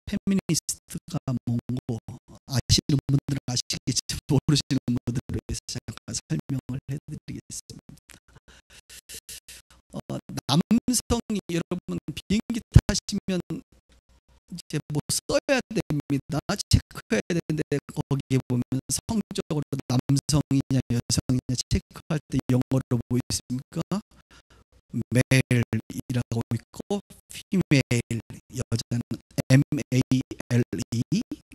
페미니스트가 뭔고 아시는 분들은 아시겠지만 모르시는 분들을 위해서 잠깐 설명을 해드리겠습니다. 남성이, 여러분 비행기 타시면 이제 뭐 써야 됩니다. 체크해야 되는데 거기에 보면 성적으로 남성이냐 여성이냐 체크할 때 영어로 뭐 있습니까? male이라고 있고 female, 여자는 male,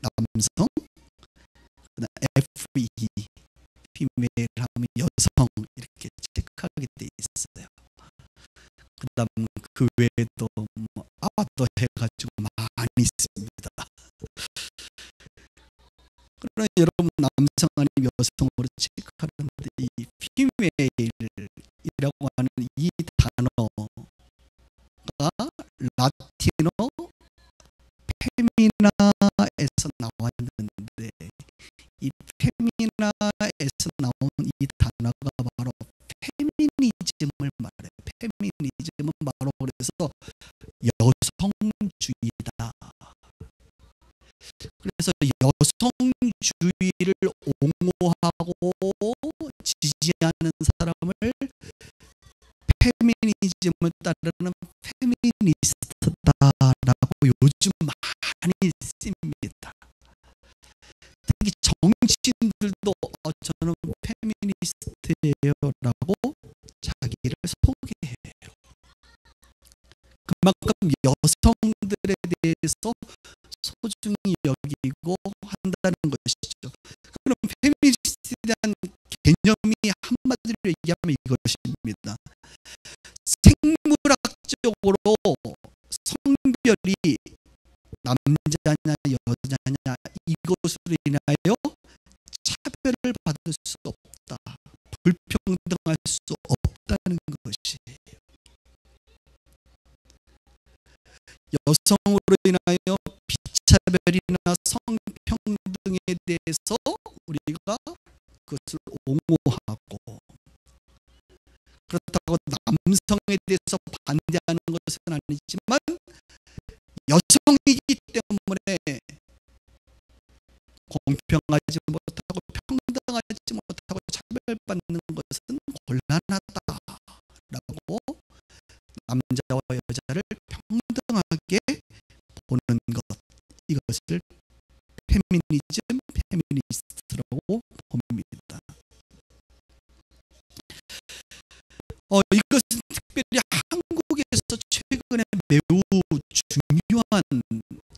남성, 그다음 fe, female 하면 여성, 이렇게 체크하게 돼 있어요. 그다음 그 외에도 뭐 더 해가지고 많이 있습니다. 그러나 여러분, 남성 아니면 여성으로 체크하는데 이 female이라고 하는 이 단어가 라틴어 페미나에서 나왔는데, 이 페미나에서 나온 이 단어가 바로 페미니즘을 말해요. 페미니즘은 바로 그래서 여성주의다. 그래서 여성주의를 옹호하고 지지하는 사람을 페미니즘을 따르는 페미니스트다라고 요즘 많이 씁니다. 특히 정치인들도 저는 페미니스트예요라고 자기를 소개해요. 그만큼 여성들에 대해서 소중히 여기고 한다는 것이죠. 그럼 페미니스트에 대한 개념이 한마디로 얘기하면 이것입니다. 생물학적으로 성별이 남자냐 여자냐 이것으로 인하여 차별을 받을 수 없다, 불평등할 수 없다는 것이에요. 여성으로 인하여 비차별이나 성평등에 대해서 우리가 그것을 옹호하고, 그렇다고 남성에 대해서 반대하는 것은 아니지만 여성이기 때문에 공평하지 못하고 평등하지 못하고 차별받는 것은 곤란하다라고 남자와 여자를 평등하게 보는 것, 이것을 페미니즘, 페미니스트라고 봅니다. 이것은 특별히 한국에서 최근에 매우 중요한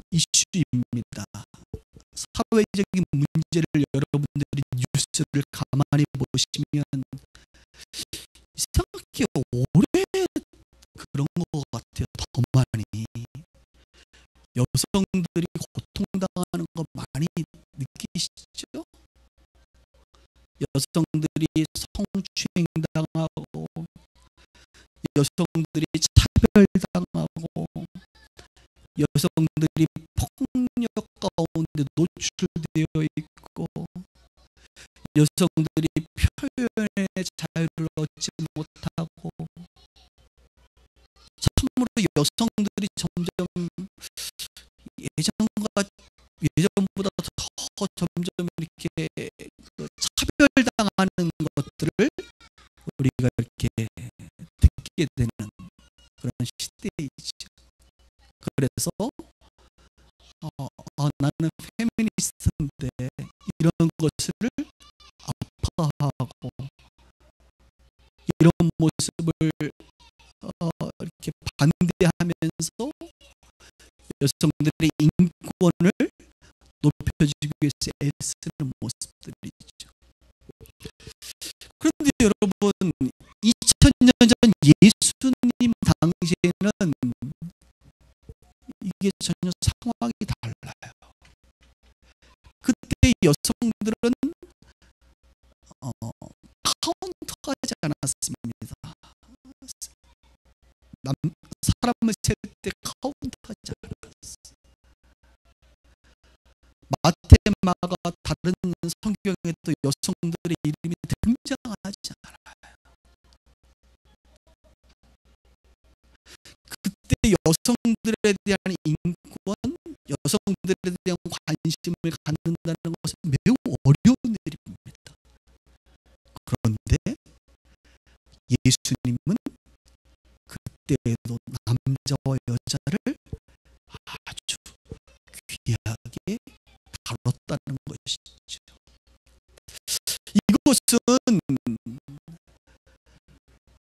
이슈입니다. 사회적인 문제를 여러분들이 뉴스를 가만히 보시면 이상하게 오래 그런 것 같아요. 더 많이 여성들이 고통당하는 거 많이 느끼시죠? 여성들이 성추행당하고, 여성들이 차별당하고, 여성들이 폭력 가운데 노출되어 있고, 여성들이 표현의 자유를 얻지 못하고, 참으로 여성들이 점점 예전보다 더 점점 이렇게 그 차별당하는 것들을 우리가 이렇게 듣게 되는 그런 시대이죠. 그래서 나는 페미니스트인데 이런 것을 아파하고 이런 모습을 이렇게 반대하면서 여성들의 인권을 높여주기 위해서 애쓰는 모습들이죠. 그런데 여러분, 2000년 전 예수님 당시에는 이게 전혀 상황이 달라요. 그때 여성들은 카운트하지 않았습니다. 사람을 셀 때 카운트하지 않았어요. 마태, 마가 다른 성경에도 여성들의 이름이 등장하지 않아요. 그때 여성들에 대한 인권, 여성들에 대한 관심을 갖는다는 것은 매우 어려운 일입니다. 그런데 예수님은 그때에도 남자와 여자를 아주 귀하게 다뤘다는 것이죠. 이것은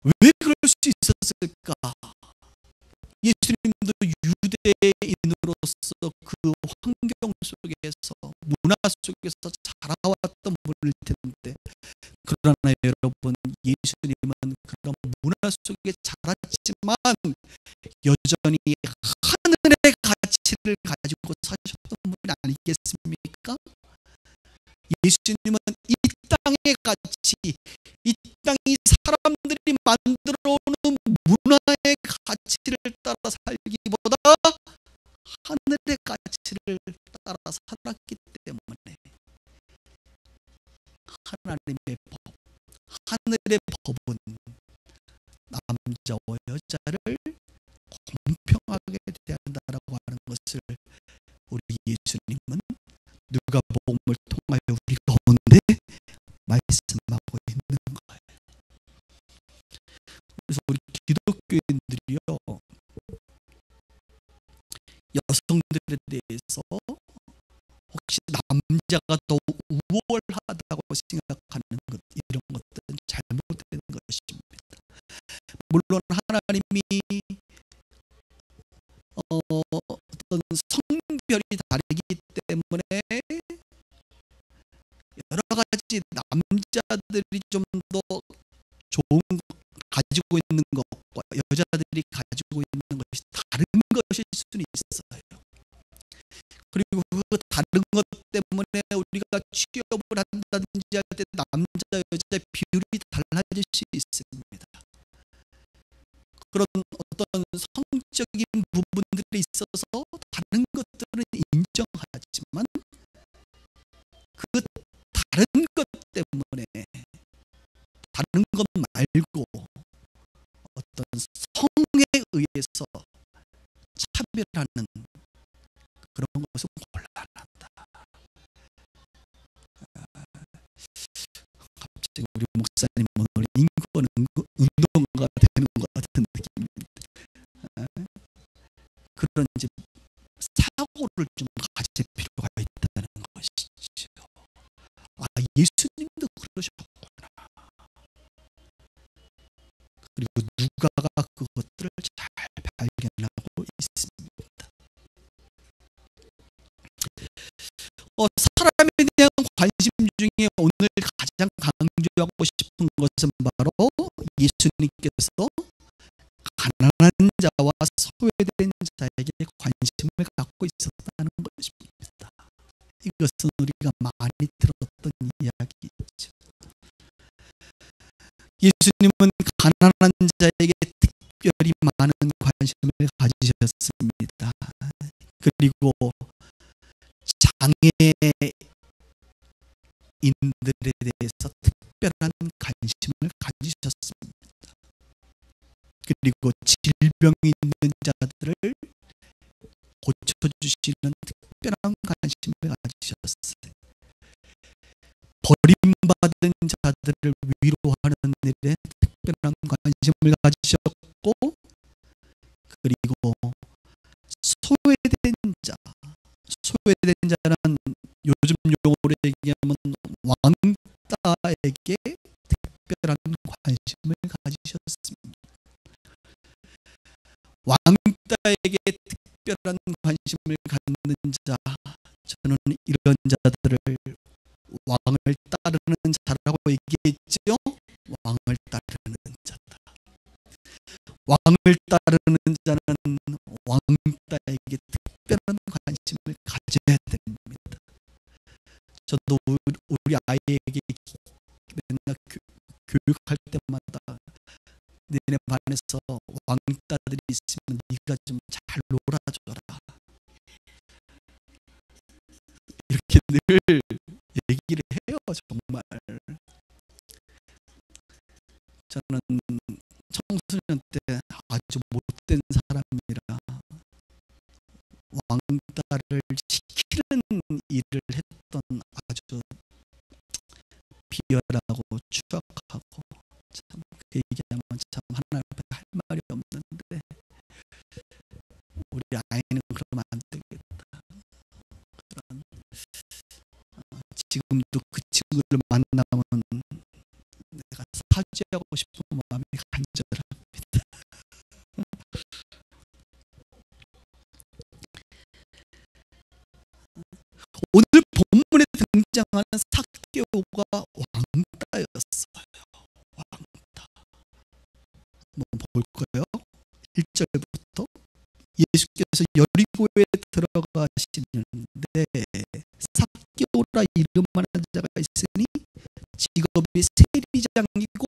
왜 그럴 수 있었을까? 예수님도 유대인으로서 그 환경 속에서, 문화 속에서 자라왔던 분일 텐데, 그러나 여러분, 예수님은 그런 문화 속에 자랐지만 여전히 하늘의 가치를 가지고 사셨던 분이 아니겠습니까? 예수님은 이 땅의 가치, 이 땅이 사람들이 만들어 오는 문화의 가치를 따라 살기보다 하늘의 가치를 따라 살았기 때문에 하나님의 법, 하늘의 법은 남자와 여자를 공평하게 대한다라고 하는 것을 우리 예수님은 누가복음을 통하여 우리 가운데 말씀하고 있는 거예요. 그래서 우리 기독교인들이요, 여성들에 대해서 혹시 남자가 더 우월하다고 생각하는 것, 이런 것들은 잘못된 것입니다. 물론 하나님이 어떤 성별이 다르기 때문에 여러 가지 남자들이 좀 더 좋은 가지고 있는 것과 여자들이 가지고 있는 것이 다른 것일 수는 있어요. 그리고 그 다른 것 때문에 우리가 취업을 한다든지 할 때 남자 여자 비율이 달라질 수 있습니다. 그런 어떤 성적인 부분들이 있어서 다른 것들은 인정하지만 그 다른 것 때문에, 다른 것 말고 어떤 성에 의해서 차별하는 그런 것은 곤란하다. 갑자기 우리 목사님 오늘 인권 운동가가 되는 것 같은 느낌입니다. 그런 이제 사고를 좀 가질 필요가 있다는 것이죠. 예수님도 그러셨구나. 그리고 누가가 그것들을 잘 발견하고 있습니다. 사람에 대한 관심 중에 오늘 가장 강조하고 싶은 것은 바로 예수님께서 가난한 자와 소외된 자에게 관심을 갖고 있었다는 것입니다. 이것은 우리가 많이 들었던 이야기죠. 예수님은 가난한 자에게 특별히 많은 관심을 가지셨습니다. 그리고 장애인들에 대해서 특별한 관심을 가지셨습니다. 그리고 질병이 있는 자들을 고쳐주시는 특별한 관심을 가지셨어요. 버림받은 자들을 위로하는 일에 특별한 관심을 가지셨고, 그리고 소외된 자, 소외된 자는 요즘 용어로 얘기하면 왕따에게 특별한 관심을 가지셨습니다. 왕따에게 특별한 관심을 갖는 자, 저는 이런 자들을 왕을 따르는 자라고 얘기했죠. 왕을 따르는 자다. 왕을 따르는 자는 왕따에게 특별한 관심을 가져야 됩니다. 저도 우리 아이에게 맨날 교육할 때마다 너네 반에서 왕따들이 있으면 네가 좀 잘 놀아줘라, 이렇게 늘 얘기를 해요. 정말 저는 청소년 때 아주 못된 사람이라 왕따를 시키는 일을 했던 아주 비열하고 추악하고, 참 그 얘기하면 참 하나님 앞에 할 말이 없는데, 우리 아이는 그러면 안 되겠다. 그런, 지금도 그 친구를 만나면 내가 사죄하고 싶은 마음이 간절합니다. 오늘 본문에 등장하는 삭개오가 왕따였어요. 왕따. 한번 볼까요? 1절부터. 예수께서 여리고에 들어가시는데 삭개오라 이름하는 자가 있으니 직업이 세리장이고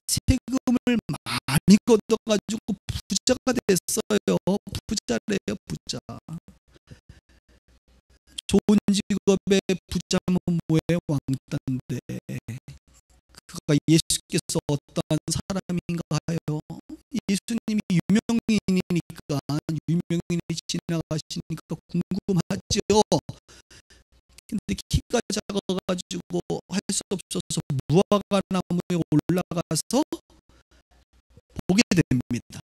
세금을 많이 걷어가지고 부자가 됐어요. 부자래요, 부자. 좋은 직업의 부자면 뭐예요? 왕따인데. 그가 예수께서 어떠한 사람인가요? 예수님이 유명인이니까, 유명인이 지나가시니까 궁금하죠. 근데 키가 작아가지고 할 수 없어서 무화과 나무에 올라가서 보게 됩니다.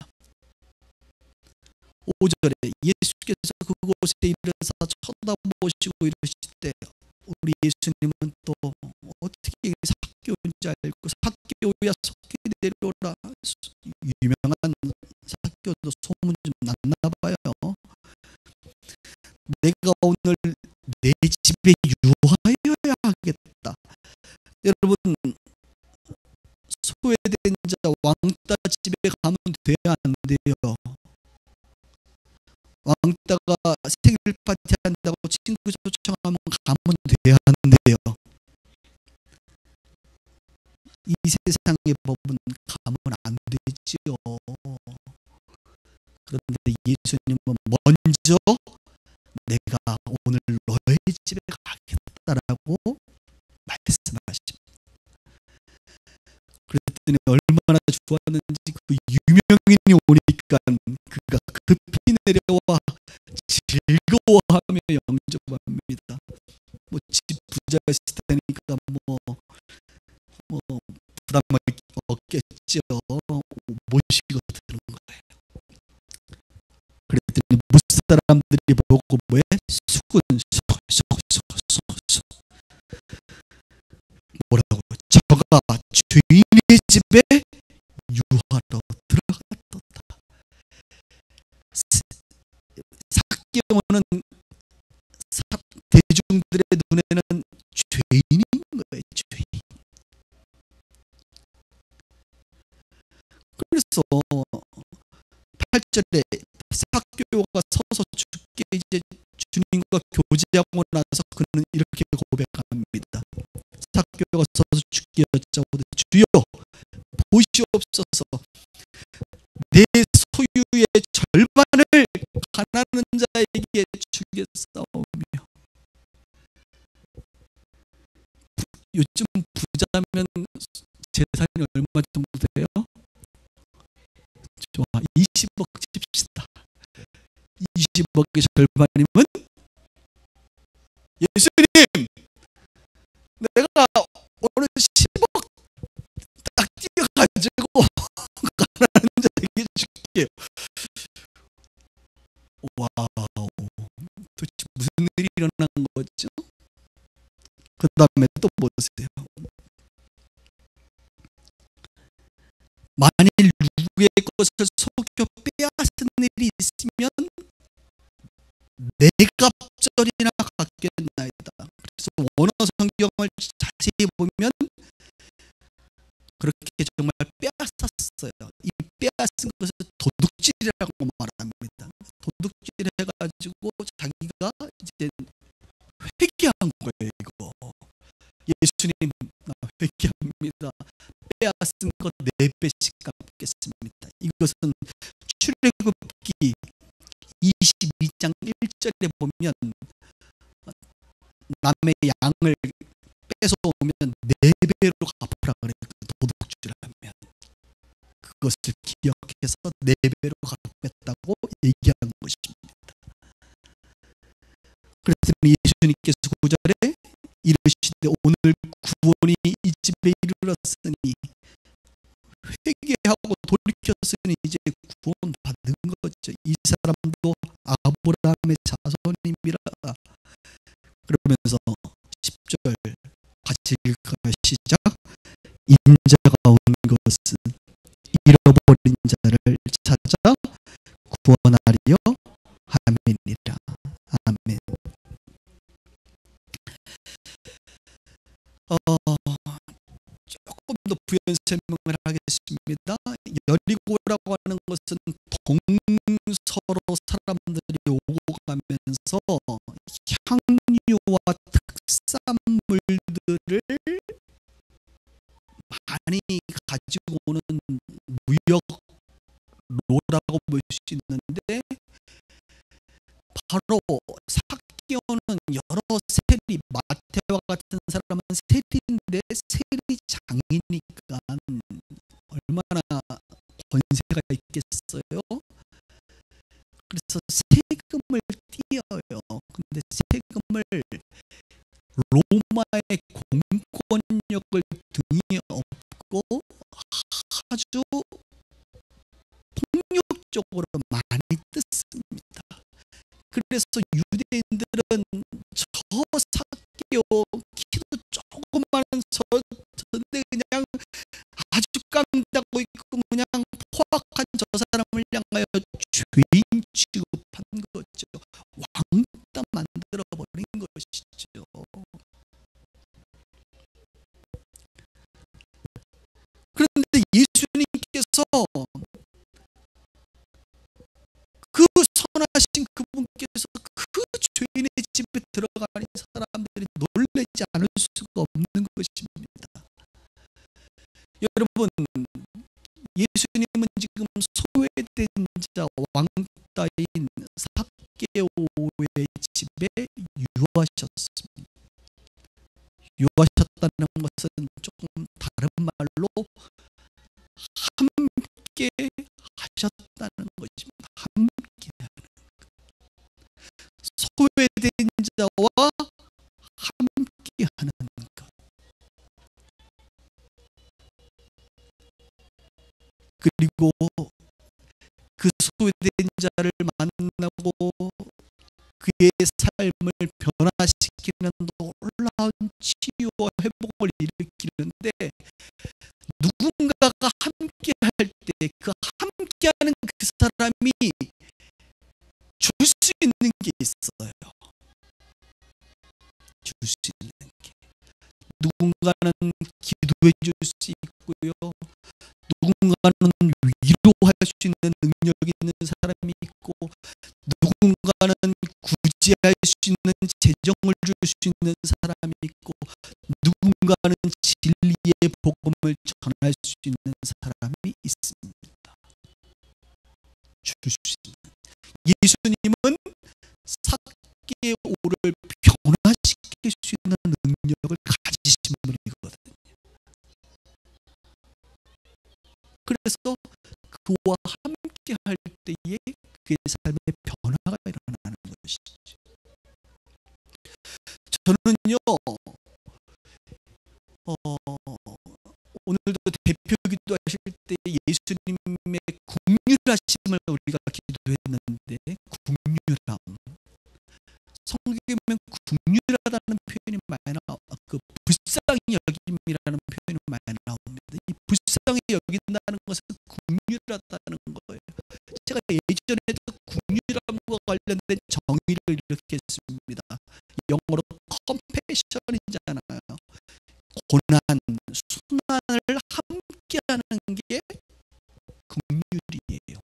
5절에 예수께서 그곳에 이르사 쳐다보시고 이러실 때 우리 예수님은 또 어떻게 삭개오인지 알고 삭개오야 속히 내려오라, 유명한 삭개오도 소문 좀 났나 봐요. 내가 오늘 내 집에 유하여야 하겠다. 여러분, 소외된 자 왕따 집에 가면 돼야 안 돼요? 왕따가 생일 파티 한다고 친구 초청하면 가면 돼야 안 돼요? 이 세상의 법은 가면 안 되지요. 그런데 예수님은 먼저 내가 오늘 너의 집에 가겠다라고 말씀하십니다. 그랬더니 얼마나 좋았는지 그 유명인이 오니까 그가 급히 내려와 즐거워하며 영접합니다. 뭐 집 부자였을 테니까 뭐 부담 없겠죠. 모시고 드는 거예요. 그랬더니 무슨 사람들이 보고 뭐해? 수군 뭐라고? 저가 주인의 집에 유하러 들어갔다. 삭개오는 대중들의 눈에는 죄인인 거예요. 죄인. 그래서 8절에 삭개오가 서서 주께 이제 주님과 교제하고 나서 그는 이렇게 고백합니다. 삭개오가 서서 주께 여쭤보되 주여 보시옵소서, 내 소유의 절반을 가난한 자에게 주겠사오며. 요즘 부자면 재산이 얼마 정도 돼요? 좋아, 20억 칩시다. 20억의 절반이면 예수님, 내가 오늘 10억 딱 뛰어가지고 가난한 자에게 줄게요. 와우, 도대체 무슨 일이 일어난 거죠? 그 다음에 또 보세요. 만일 누구의 것을 속여 빼앗은 일이 있으면 네 갑절이나 갚겠나이다. 그래서 원어 성경을 자세히 보면 그렇게 정말 빼앗았어요. 이 빼앗은 것을 도둑질이라고 말합니다. 도둑질 해가지고 자기가 이제 회개한 거예요. 이거 예수님, 나 회개합니다. 빼앗은 것 4배씩 갚겠습니다. 이것은 출애굽기 22장 1절에 보면 남의 양을 뺏어오면 4배로 갚으라 그랬거든요. 도둑질하면 그것을 기억해서 4배로 갚겠다고 얘기한 것입니다. 그랬더니 예수님께서 9절에 이르시되 오늘 구원이 이 집에 이르렀으니 회개하고 돌이켰으니 이제 구원 받은 거죠. 이 사람도 아브라함의 자손임이라. 그러면서 10절 같이 읽어요. 시작. 인자가 온 것은 잃어버린 자를 찾아 구원하리요 아멘이라. 아멘. 조금 더 부연 설명을 하겠습니다. 여리고라고 하는 것은 동서로 사람들이 오고 가면서 향유와 특산물들을 많이 가지고 오는 무역로라고 볼 수 있는데, 바로 삭개오는 여러 세리, 마태와 같은 사람은 세리인데 세리 장이니까 얼마나 권세가 있겠어요. 그래서 세금을 띄어요. 근데 세금을 로마의 공권력을 등에 업고 아주 폭력적으로 많이 뜯습니다. 그래서 유대인들은 저 삭개오 키도 조그마한 저인데 그냥 아주 깡다고 있고 그냥 포악한 저 사람을 향하여 죄인 취급한 거죠. 왕따 만들어 버린 것이죠. 그런데 예수님께서 그 선하신 그분께서 그 죄인의 집에 들어가니 사람들이 놀라지 않을 수가 없는 것입니다. 여러분, 예수님은 지금 소외된 자, 왕따인 삭개오의 집에 유하셨습니다. 유하셨다는 것은 조금 다른 말로 함께 하셨다는 것입니다. 함께 하는 것. 소외된 자와 함께 하는 것. 그리고 그 소외된 자를 만나고 그의 삶을 변화시키는 놀라운 치유와 회복을 일으키는데, 누군가가 함께 할 때 그 함께하는 그 사람이 줄 수 있는 게 있어요. 줄 수 있는 게. 누군가는 기도해 줄 수 있고요. 누군가는 위로할 수 있는 능력이 있는 사람이 있고, 누군가는 구제할 수 있는 재정을 줄 수 있는 사람이 있고, 누군가는 진리의 복음을 전할 수 있는 사람이 있습니다. 줄 수 있는. 예수님은 삭개오를 변화시킬 수 있는 능력을 가지신 분이거든요. 그래서 그와 함께 할 때에 그의 삶에 변화가 일어나는 것이죠. 어, 오늘도 대표 기도하실 때 예수님의 국률하심을 우리가 기도했는데, 국률함, 성경에 보면 국률하다는 표현이 많이 그 불쌍히 여김이라는 표현이 많이 나옵니다. 이 불쌍히 여긴다는 것은 국률하다는 거예요. 제가 예전에도 국률함과 관련된 정의를 이렇게 했습니다. 영어로 컴패션이잖아요. 고난, 순환을 함께하는 게 국률이에요.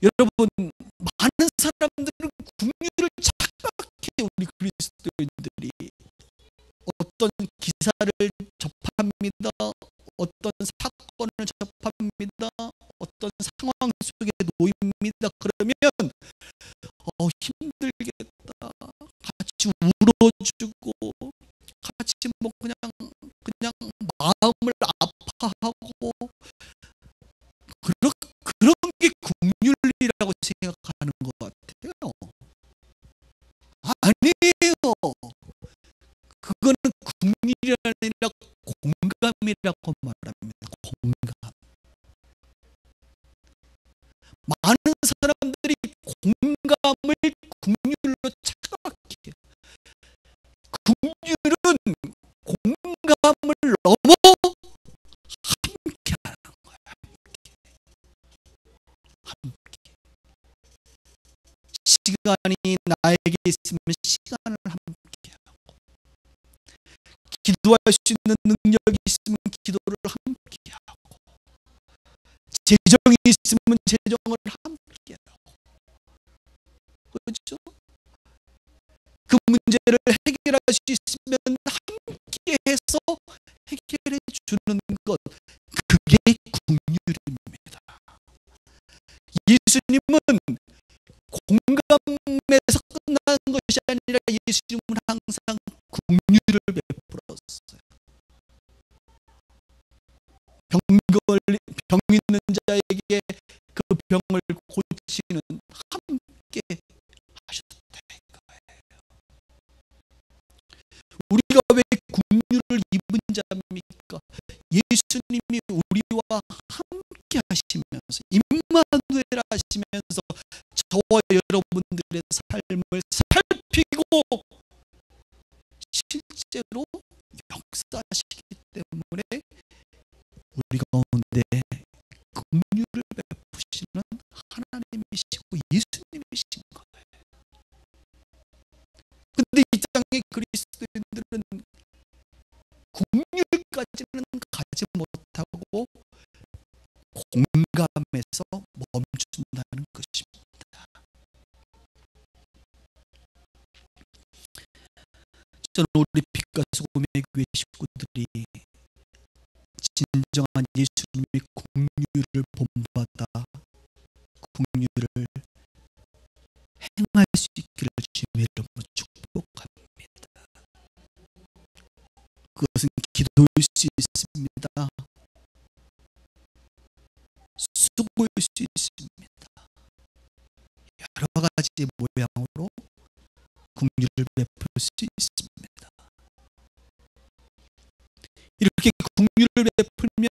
여러분, 많은 사람들은 국률을 착각해. 우리 그리스도인들이 어떤 기사를 접합니다. 어떤 사건을 접합니다. 어떤 상황 속에 놓입니다. 그러면 힘들겠다, 같이 울어주고, 같이 뭐 그냥 마음을 아파하고, 그런 게 국률이라고 생각하는 것 같아요. 아니에요. 그거는 국률이 아니라 공감이라고 말합니다. 공감. 많은 사람들이 공감을 국률로 착각해요. 국률은 공감을 넘어 함께하는 거야. 함께. 시간이 나에게 있으면 시간을 함께하고, 기도할 수 있는 능력이 있으면 기도를 함께하고, 재정이 있으면 재정을 함께하고, 그렇죠? 그 문제를 해결할 수 있으면 함께해서 해결해 주는 것, 그게 국률입니다. 예수님은 공감에서 끝나는 것이 아니라 예수님은 항상 국률을 베풀었어요. 병 있는 자에게 그 병을 고치는 함께 하셨다니까요. 우리가 왜 국률을 입은 자입니까? 예수님이 우리와 함께 하시면서, 임마누엘 하시면서 저와 여러분들의 삶을 살피고 실제로 역사하시기 때문에 우리 가운데 긍휼을 베푸시는 하나님이시고 예수님이신 거예요. 근데 이 땅의 그리스도인들은 긍휼까지는 가지 못하고 공감에서 멈춘다는 것입니다. 저는 우리 빛과 소금의 교회 식구들이 진정한 예수님의 긍휼을 본받아 긍휼을 행할 수 있기를 주님의 이름으로 축복합니다. 그것은 기도일 수 있습니다. 수고일 수 있습니다. 여러 가지 모양으로 긍휼을 베풀 수 있습니다. 이렇게 긍휼을 베풀면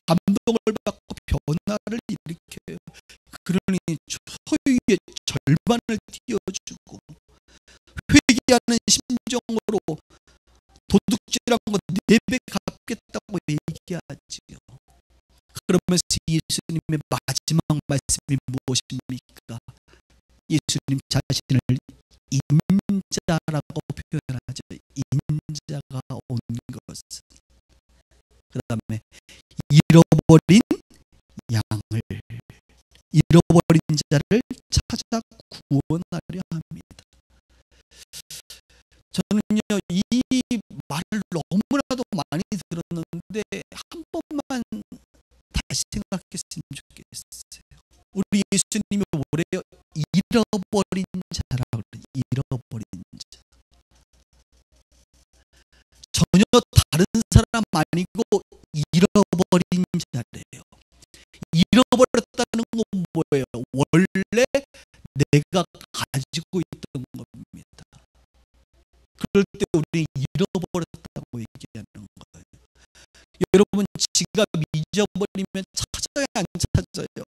감동을 받고 변화를 일으켜요. 그러니 소유의 절반을 띄워주고, 회개하는 심정으로 도둑질한 거 4배 갚겠다고 얘기하지요. 그러면서 예수님의 마지막 말씀이 무엇입니까? 예수님 자신을 인자라고 표현하죠. 인자가 온 것은. 그 다음에 잃어버린 양을, 잃어버린 자를 찾아 구원하려 합니다. 저는요, 이 말을 너무나도 많이 들었는데 한 번만 다시 생각했으면 좋겠어요. 우리 예수님이 뭐래요? 잃어버린 자라고 그래요. 잃어버린 자. 전혀 다른 사람 아니고 잃어버린 자래요. 잃어버렸다는 건 뭐예요? 원래 내가 가지고 있던 겁니다. 그럴 때 우리 잃어버렸다고 얘기하는 거예요. 여러분, 지갑 잊어버리면 찾아야 안 찾아요?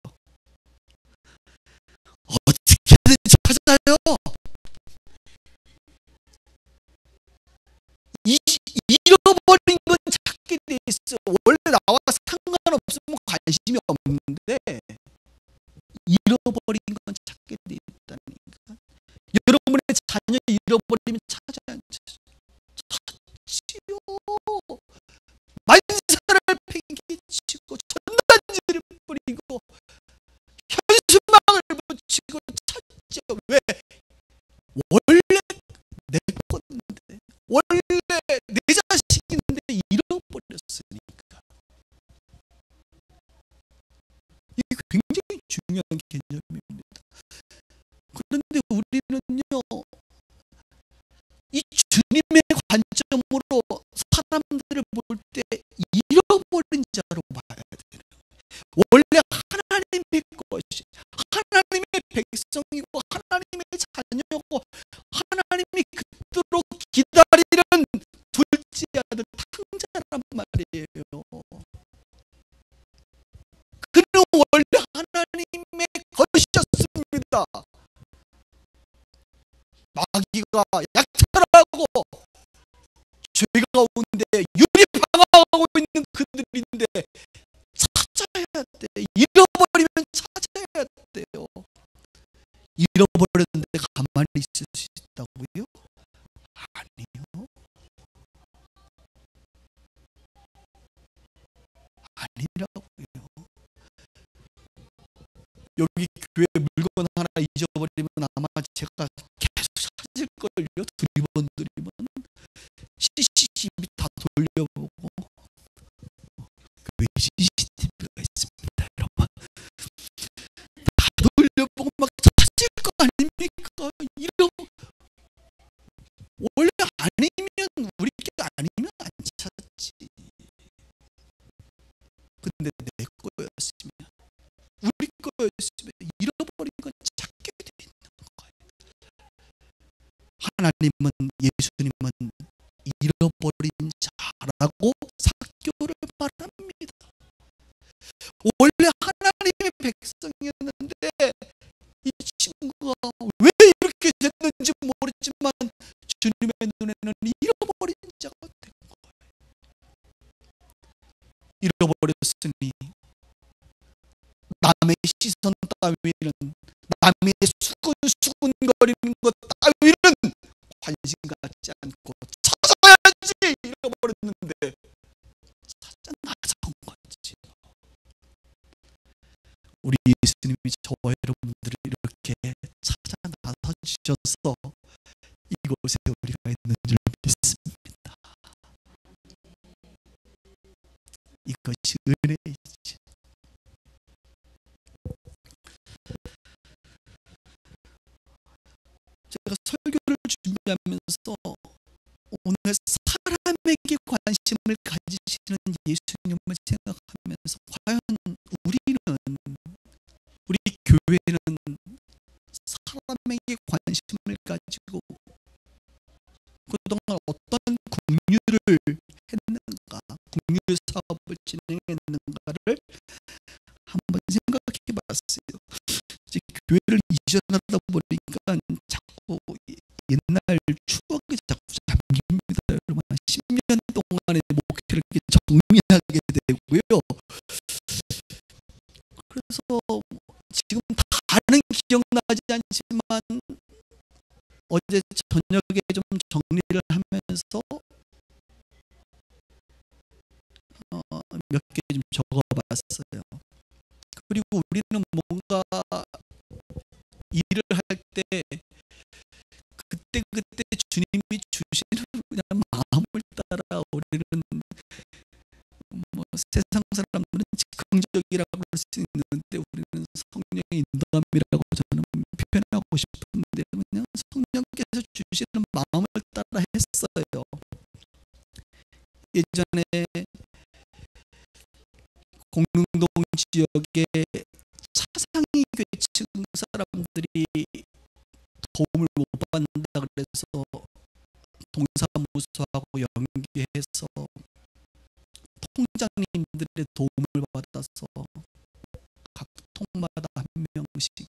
어떻게든 찾아요. 잃어버린 건 찾게 돼 있어. 원래 나와 상관없으면 관심이 없는데 잃어버린 건 찾게 돼 있다니까. 여러분의 자녀 잃어버리면 찾아야 안 찾지요. 만사를 팽개치고 전단지를 뿌리고 현수막을 붙이고 찾죠. 왜? 원래 내 건데, 원래 내 자식인데 잃어버렸으니까. 이게 굉장히 중요한 개념입니다. 그런데 우리는요, 이 주님의 관점으로 사람들을 볼 때 잃어버린 자로 봐야 돼요. 원래 하나님의 것이, 하나님의 백성이고 하나님의 자녀고 하나님이 그토록 기다리는 둘째 아들 탕자란 말이에요. 그는 원래 하나님의 것이었습니다. 마귀가 약탈하고 죄 가운데 유리방황하고 있는 그들인데 찾아야 돼. 잃어버리면 찾아야 돼요. 잃어버렸는데 가만히 있을 수 있다고요? 아니요. 아니라고요. 여기 교회 물건 하나 잊어버리면 아마 제가 계속 찾을 걸요. 두리번 CCTV 다 돌려보고. 교회 CCTV가 있습니다, 여러분. 다 돌려보고 막 찾을 거 아닙니까? 이런 원래 아니면 우리 게 아니면 안 찾지. 근데 내 거였으면, 우리 거였으면 잃어버린 건 찾게 돼 있는 거예요. 하나님은, 예수님은 잃어버린 자라고 사교를 말합니다. 원래 하나님의 백성이었는데 이 친구가 왜 이렇게 됐는지 모르지만 주님의 눈에는 잃어버린 자가 된 거예요. 잃어버렸으니 남의 시선 따위는, 남의 수근수근거리는 것 따위는 관심 갖지 않고 찾아야지. 잃어버렸는데 찾아 나선 거지. 우리 예수님이 저와 여러분들을 이렇게 찾아 나서 주셔서 이곳에 우리가 있는 줄 믿습니다. 이것이 은혜이지. 제가 설교를 준비하면서 오늘 사람에게 관심을 가지시는 예수님을 생각하면서 과연 우리 교회는 사람에게 관심을 가지고 그동안 어떤 국류를 했는가, 국류 사업을 진행했는가를 한번 생각해 봤어요. 이제 교회를 이전하다 보니까 자꾸 옛날 추억이 자꾸 잠깁니다. 여러분, 10년 동안의 목회를 이렇게 정리하게 되고요. 그래서 지금 다는 기억나지 않지만 어제 저녁에 좀 정리를 하면서 몇 개 좀 적어봤어요. 그리고 우리는 뭔가 일을 할 때 그때 주님이 주시는 그냥 마음을 따라, 우리는 뭐 세상 사람들은 즉흥적이라고 할 수 있는데 우리는 성령의 인도함이라고 저는 표현하고 싶은데 그냥 성령께서 주시는 마음을 따라 했어요. 예전에 공릉동 지역에 차상위 계층 사람들이 도움을 못 받는다 그래서 동사무소하고 연계해서 통장님들의 도움을 받아서 각 통마다 한 명씩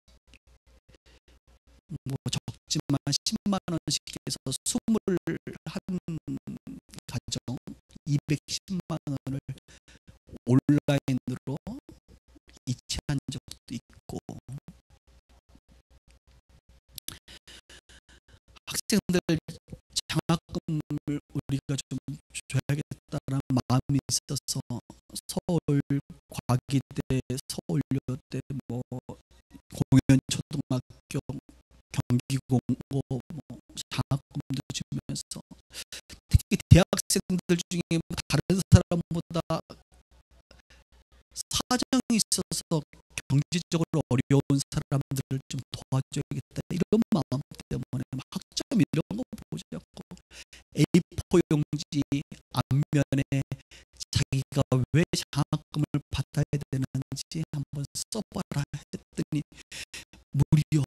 뭐 적지만 10만 원씩 해서 21 가정 210만 원을 온라인으로 이체한 적도 있고, 학생들 장학금을 우리가 좀 줘야겠다는 마음이 있어서 서울 과기대, 서울여대, 뭐 공연초등학교, 경기공고 뭐 장학금도 주면서, 특히 대학생들 중에 뭐 다른 사람보다 사정이 있어서 경제적으로 어려운 사람들을 좀 도와줘야겠다 이런 마음 때문에 학점 이런 거 보지 않고 A4 용지 앞면에 자기가 왜 장학금을 받아야 되는지 한번 써봐라 했더니 무려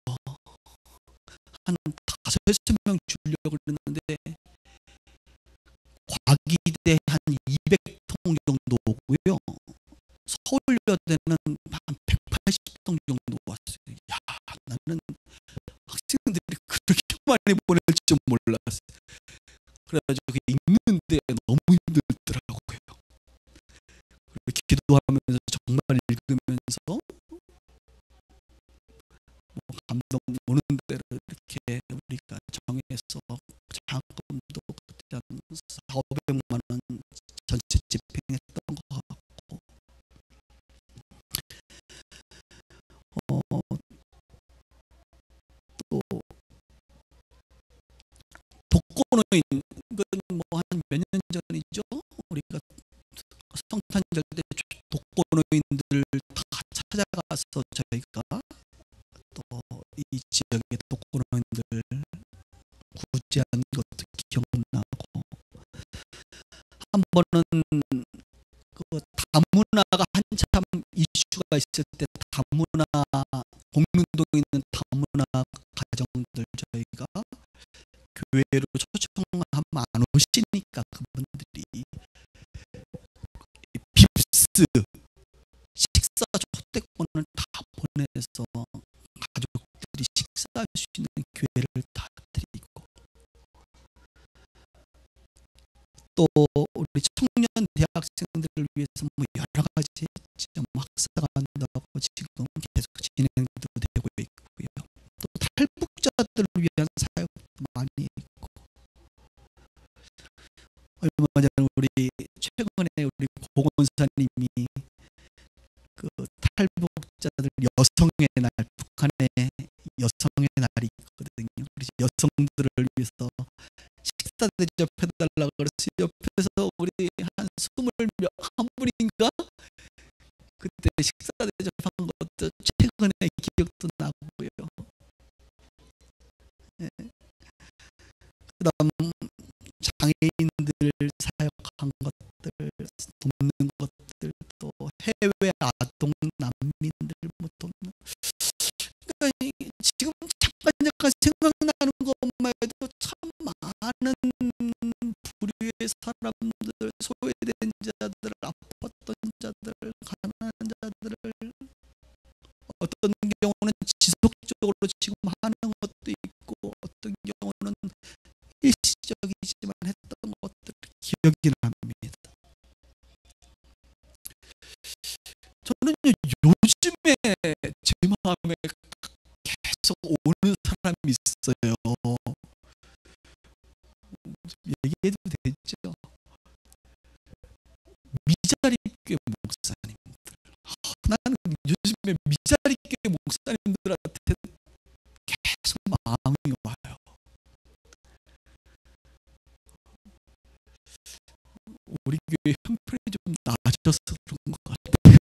한 5-6명 주려고 그랬는데 과기대 한 200통 정도 오고요. 서울여대는 한 180통 정도 왔어요. 야, 나는 학생들이 그렇게 많이 보낼 줄 몰랐어요. 그래가지고 읽는데 너무 힘들더라고요. 그리고 기도하면서 정말 읽으면서 뭐 감동 오는 대로 이렇게 우리가 정해서 장학금도 그때 한 400~500만 원 전체 집행했던 것 같고, 또 독거노인, 이건 뭐 한 몇 년 전이죠. 우리가 성탄절 때 독거노인들 다 찾아가서 저희가 또 이 지역의 독거노인들 구제한 것도 기억나고, 한 번은 그 다문화가 한참 이슈가 있을 때 다문화, 공릉동에 있는 다문화 가정들 저희가 교회로 초청하면 안 오시니까 그분들이 빕스 식사 초대권을 다 보내서 가족들이 식사할 수 있는 기회를 다 드리고, 또 우리 청년 대학생들을 위해서 뭐 여러 가지 학사관도 지금 계속 진행도 되고 있고요. 또 탈북자들을 위한 사역도 많이 있고, 얼마 전에 우리 최근에 우리 고건사님이 그 탈북자들 여성의 날, 북한의 여성의 날이 있거든요. 그래서 여성들을 위해서 식사 대접해달라고 그래서 옆에서 우리 한 21분인가 그때 식사 대접한 것도 최근에 기억도 나고요. 예. 그다음 장애인들 사역한 것들, 돕는 것들, 또 해외 아동 난민들 뭐 돕는, 그러니까 지금 잠깐 생각나는 것만 해도 참 많은 부류의 사람들, 소외된 자들, 아팠던 자들, 가난한 자들을 어떤 경우는 지속적으로 지금 하는 것도 있고, 어떤 경우는 일시적이지만 했던 것들 기억이 납니다. 저는 요즘에 제 마음에 계속 오는 사람이 있어요. 얘기해도 되죠? 미자립교회 목사님들. 나는 요즘에 미자립교회 목사님들한테 계속 마음이 와요. 우리 교회 형편이 좀 나아져서 그런 것 같아요.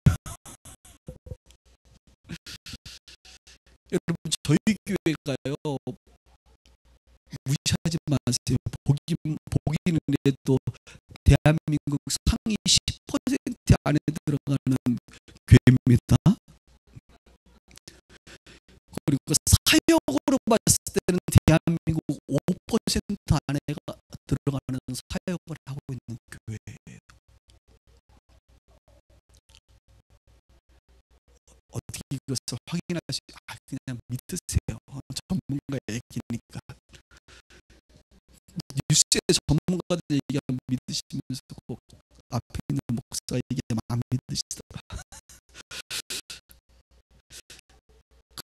여러분, 저희 교회가요, 무시하지 마세요. 보기는 해도 대한민국 상위 10% 안에 들어가는 교회입니다. 그리고 사역으로 봤을 때는 대한민국 5% 안에 들어가는 사역을 하고 있는 교회예요. 어떻게 이것을 확인하시? 그냥 믿으세요. 전문가의 얘기니까. 뉴스의 전문가들 얘기하면 믿으시면서 꼭 앞에 있는 목사 얘기하면 안 믿으시더라.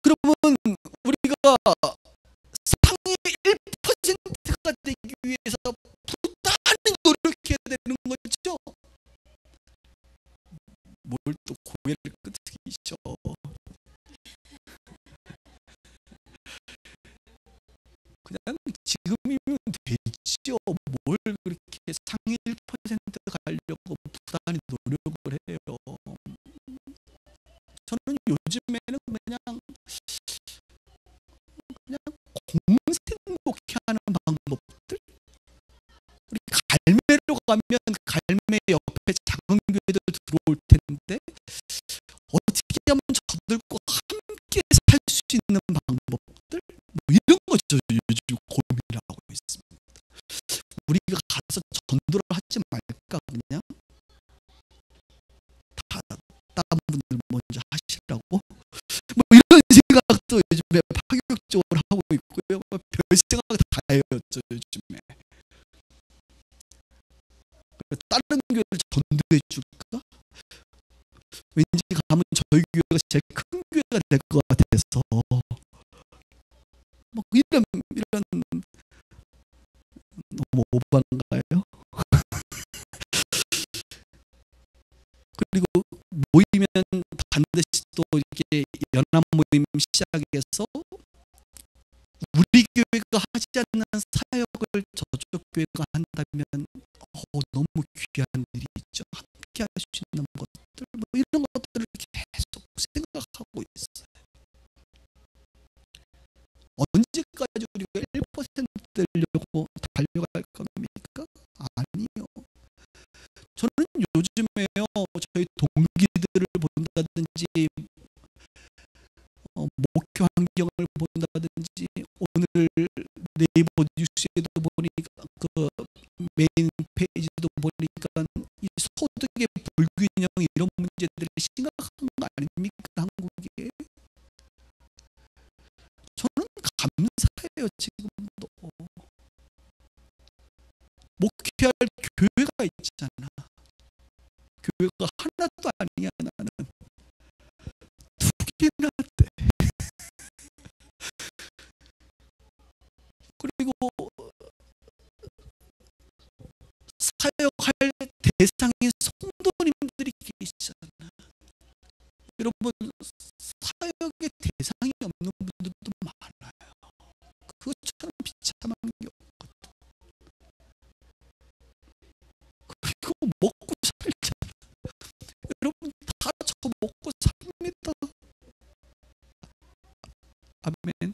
그러면 우리가 상위 1%가 되기 위해서 부단히 노력해야 되는 거죠. 뭘 또 고개를 끄덕이죠. 그냥 지금이면 되죠. 뭘 그렇게 상위 1% 가려고 부단히 노력을 해요. 저는 요즘에는 그냥 공생복해 하는 방법들. 우리 갈매로 가면 갈매 옆에 작은 교회들 들어올 텐데 어떻게 하면 저들과 함께 살 수 있는 방법들, 뭐 이런 거죠. 요즘 고민하고 있습니다. 우리가 가서 전도를 하지 말까, 그냥 다 다른 분들 먼저 하시라고, 뭐 이런 생각도 요즘에 파격적으로 하고 있고요. 별 생각 다 해요, 요즘에. 다른 교회를 전도해 줄까? 왠지 가면 저희 교회가 제일 큰 교회가 될 것 같아서 뭐 이런 너무 오반가요? 그리고 모이면 반드시 또 이렇게 연합 모임 시작해서 우리 교회가 하지 않는 사역을 저쪽 교회가 한다면 너무 귀한 일이 있죠. 함께 할 수 있는 것들, 뭐 이런 것들을 계속 생각하고 있어요. 언제까지 우리가 1% 되려고 달려갈 겁니까? 아니요. 저는 요즘에요, 저희 동기들을 본다든지 목표 환경을 본다든지, 오늘 네이버 뉴스에도 보니까 그 메인 페이지도 보니까 이 소득의 불균형, 이런 문제들이 심각한 거 아닙니까, 한국에? 저는 감사해요. 지금도 목회할 교회가 있잖아. 교회가 하나도 아니야. 나는 두 개나 돼. 그리고 사역할 대상이 성도님들이 계시잖아. 여러분, 사역의 대상이 없는 분들도 많아요. 그것처럼 비참한 게 없거든. 그리고 먹고 살잖아. 여러분, 다 저 먹고 삽니다. 아멘.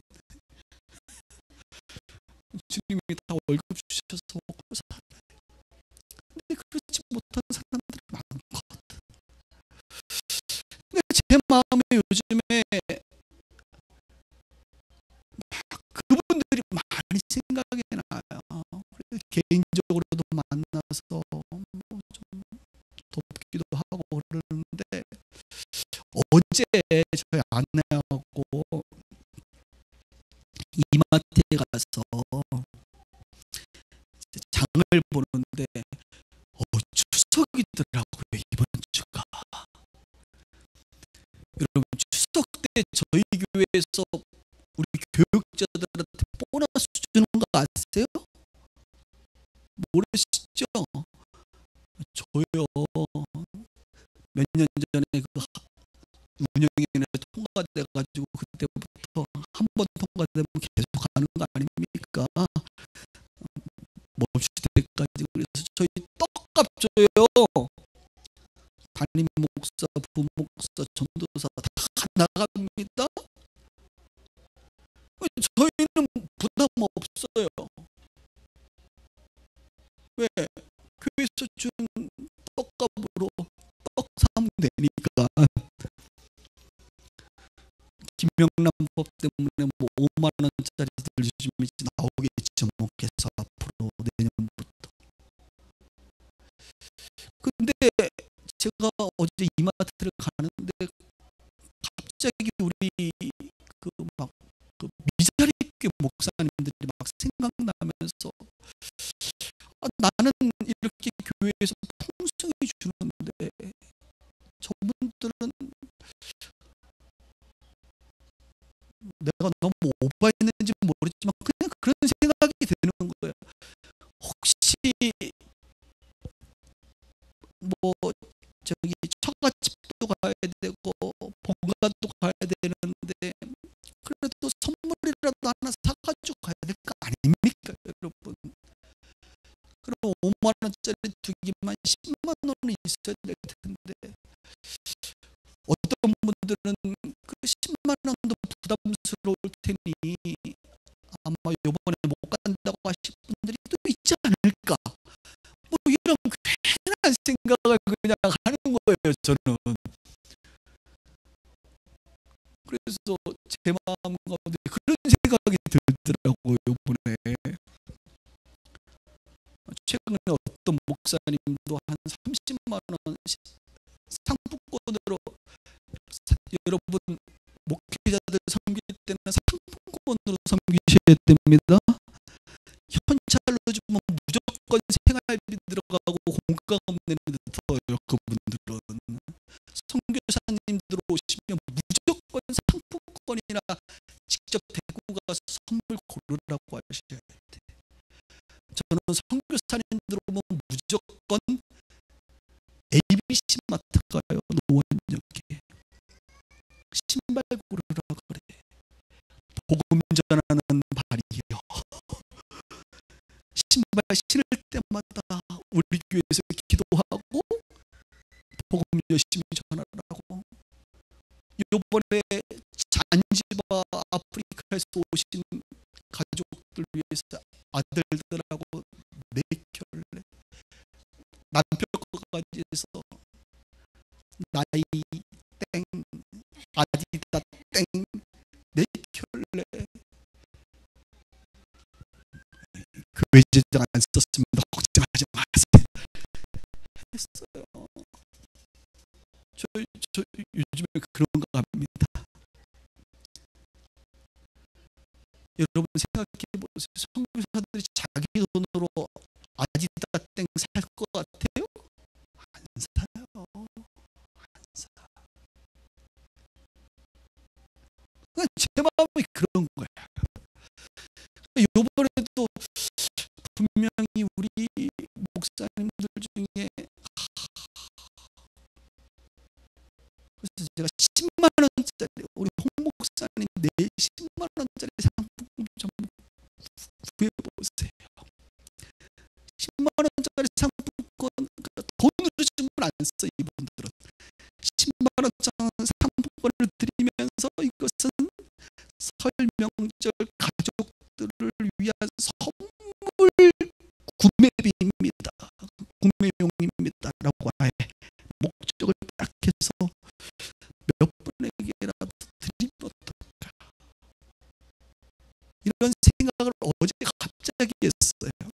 주님이 다 월급 주셔서 먹고 살아요. 근데 그렇지 못한 사람들이 많거든. 근데 제 마음에 요즘에 그분들이 많이 생각이 나요. 그래서 개인적으로도 만나서 뭐좀 돕기도 하고 그러는데, 어제 저희 아내하고 이마트에 가서 장을 보는데 추석이더라고요, 이번 주가. 여러분, 추석 때 저희 교회에서 우리 교육자들한테 보너스 주는 거 아세요? 모르시죠? 저요, 몇 년 전에 그 운영위원회 통과돼가지고 그때부터 한 번 통과되면 계속 가는 거 아닙니까? 몹시대까지. 그래서 저희 떡값 줘요. 담임 목사, 부목사, 전도사 다 나갑니다. 저희는 부담 없어요. 왜? 교회에서 준 떡값으로 떡 사면 되니까. 김영란법 때문에 뭐 5만 원짜리들 요즘 나오겠죠. 뭐 계속 앞으로 내년부터 제가 어제 이마트를 가는데 갑자기 우리 그 막 그 미자립교 목사님들이 막 생각나면서 나는 이렇게 교회에서 풍성히 주는데 저분들은 내가 너무 오버했는지 모르겠지만 그냥 그런 생각이 드는 거예요. 혹시 뭐 저기 처갓집도 가야 되고 본가도 가야 되는데 그래도 선물이라도 하나 사가지고 가야 될 거 아닙니까, 여러분? 그럼 5만 원짜리 두 개만 10만 원은 있어야 될 텐데 어떤 분들은 그 10만 원도 부담스러울 테니 아마 요번에 못 간다고 하실 분들이 또 있지 않을까, 뭐 이런 괜한 생각을 그냥 하는 거예요, 저는. 그래서 제 마음 가운데 그런 생각이 들더라고요, 요번에. 최근에 어떤 목사님도 한 30만 원 상품권으로 여러분 목회자들 섬길 때는 상품권으로 섬기셔야 됩니다. 현찰로 주면 무조건 생활비 들어가고 공과금 내는 데 더요. 그분들은 선교사님들 오시면 무조건 상품권이나 직접 데리고 가서 선물 고르라고 하셔야 돼. 저는 선교사님들 오면 무조건 ABC 마트 가요. 노원역에 신발 고르라 그래. 복음 전하는 발이요. 신발 신을 때마다 우리 교회에서 기도하고 복음 열심히 전하라고. 요번에 잔지바 아프리카에서 오신 가족들 위해서 아들들하고 4켤레 남편 거까지 해서 나이 땡 아디다 땡 4켤레 교회 재정 안 썼습니다. 걱정하지 마세요. 했어요. 저 요즘에 그런 거 합니다. 여러분 생각해 보세요. 선교사들이 자기 돈으로 아디다 땡 살 것 같아요? 안 사요. 안 사. 그냥 제 마음이 그런 거야. 요번에도 분명히 우리 목사님들 중에 그래서 제가 10만 원짜리 우리 홍 목사님 10만 원짜리 상품권 좀 구해보세요. 10만 원짜리 상품권 돈으로 주면 안 써. 이분들은 10만 원짜리 상품권을 드리면서 이것은 설 명절 가족들을 위한 선물 구매비입니다. 구매용입니다. 라고 아예 목적을 딱 해서 몇 분에게라도 드리면 어떨까. 이런 생각을 어제 갑자기 했어요.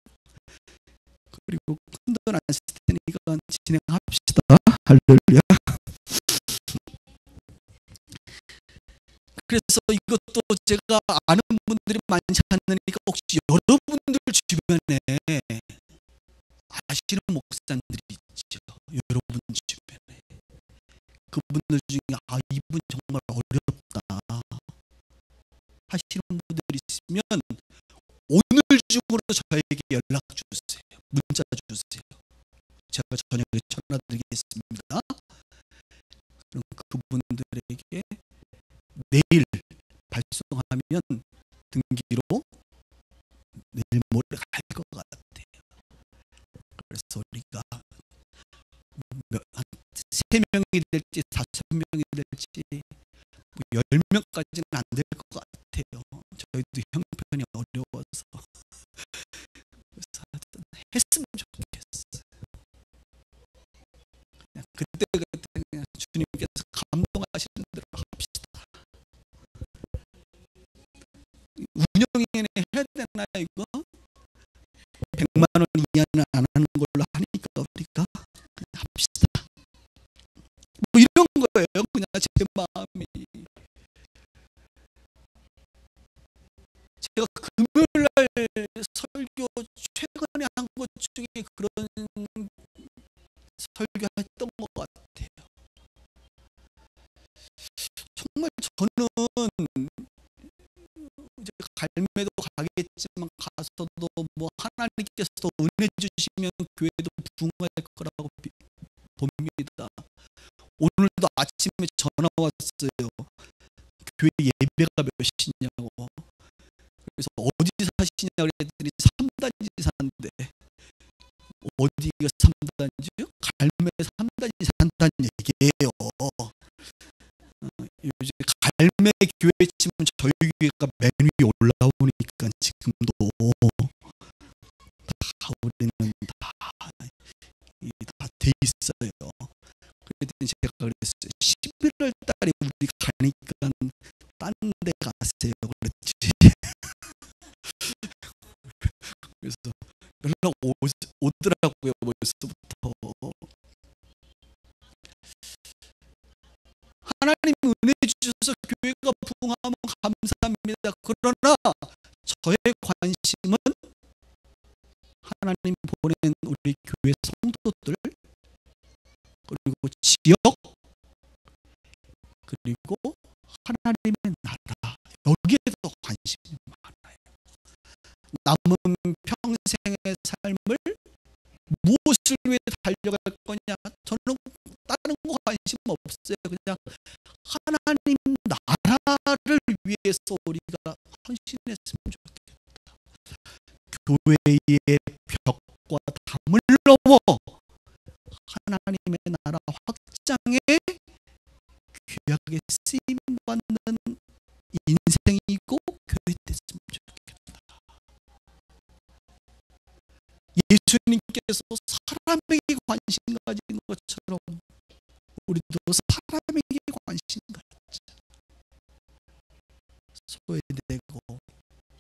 그리고 큰돈 안 쓸 테니까 진행합시다. 할렐루야. 그래서 이것도 제가 아는 분들이 많지 않으니까 혹시 여러분들 주변에 아시는 목사님들이 있죠. 여러분 주변에 그분들 중에 이분 정말 어렵다 하시는 분들이 있으면 오늘 중으로 저에게 연락 주세요. 문자 주세요. 제가 저녁에 전화 드리겠습니다. 그럼 그분들에게 내일 발송하면 등기로 내일 모레 갈 것 같아요. 그래서 우리가 3명이 될지 4,000명이 될지 10명까지는 안 될 것 같아요. 저희도 형편이 어려워서. 그래서 하여튼 했으면 좋겠어요. 그냥 그때 그냥 주님께서 감동하시는 대로 합시다. 운영위원회 해야 되나 이거? 100만 원 이하는 안 하는 걸로 하니까 우리가 그냥 합시다. 뭐 이런 거예요. 그냥 제 마음이. 제가 금요일날 설교 최근에 한 것 중에 그런 설교했던 것 같아요. 정말 저는 이제 갈매도 가겠지만 가서도 뭐 하나님께서 은혜 주시면 교회도 부흥할 거라고 봅니다. 오늘도 아침에 전화 왔어요. 교회 예배가 몇이냐고. 그래서 어디 사시냐 그랬더니 3단지 사는데, 어디가 3단지요? 갈매 3단지 산다는 얘기예요. 요즘 갈매 교회 치면 저희 교회가 맨 위에 올라오니까 지금도 다 우리는 다 돼 있어요. 그랬더니 제가 그랬어요. 11월 달에 우리 가니까 딴 데 가세요 그랬지. 그래서 연락 오더라고요 벌써부터. 하나님 은혜 주셔서 교회가 부흥하면 감사합니다. 그러나 저의 관심은 하나님 보낸 우리 교회 성도들, 그리고 지역, 그리고 하나님의 나라, 여기에 더 관심이 많아요. 남은 평생의 삶을 무엇을 위해 달려갈 거냐, 저는 다른 거 관심 없어요. 그냥 하나님 나라를 위해서 우리가 헌신했으면 좋겠다. 교회의 벽과 담을 넘어 하나님의 나라 확장에 귀하게 쓰임받는 인생이고 교회 됐으면 좋겠다. 예수님께서 사람에게 관심 가진 것처럼 우리도 사람에게 관심 갖자. 소외되고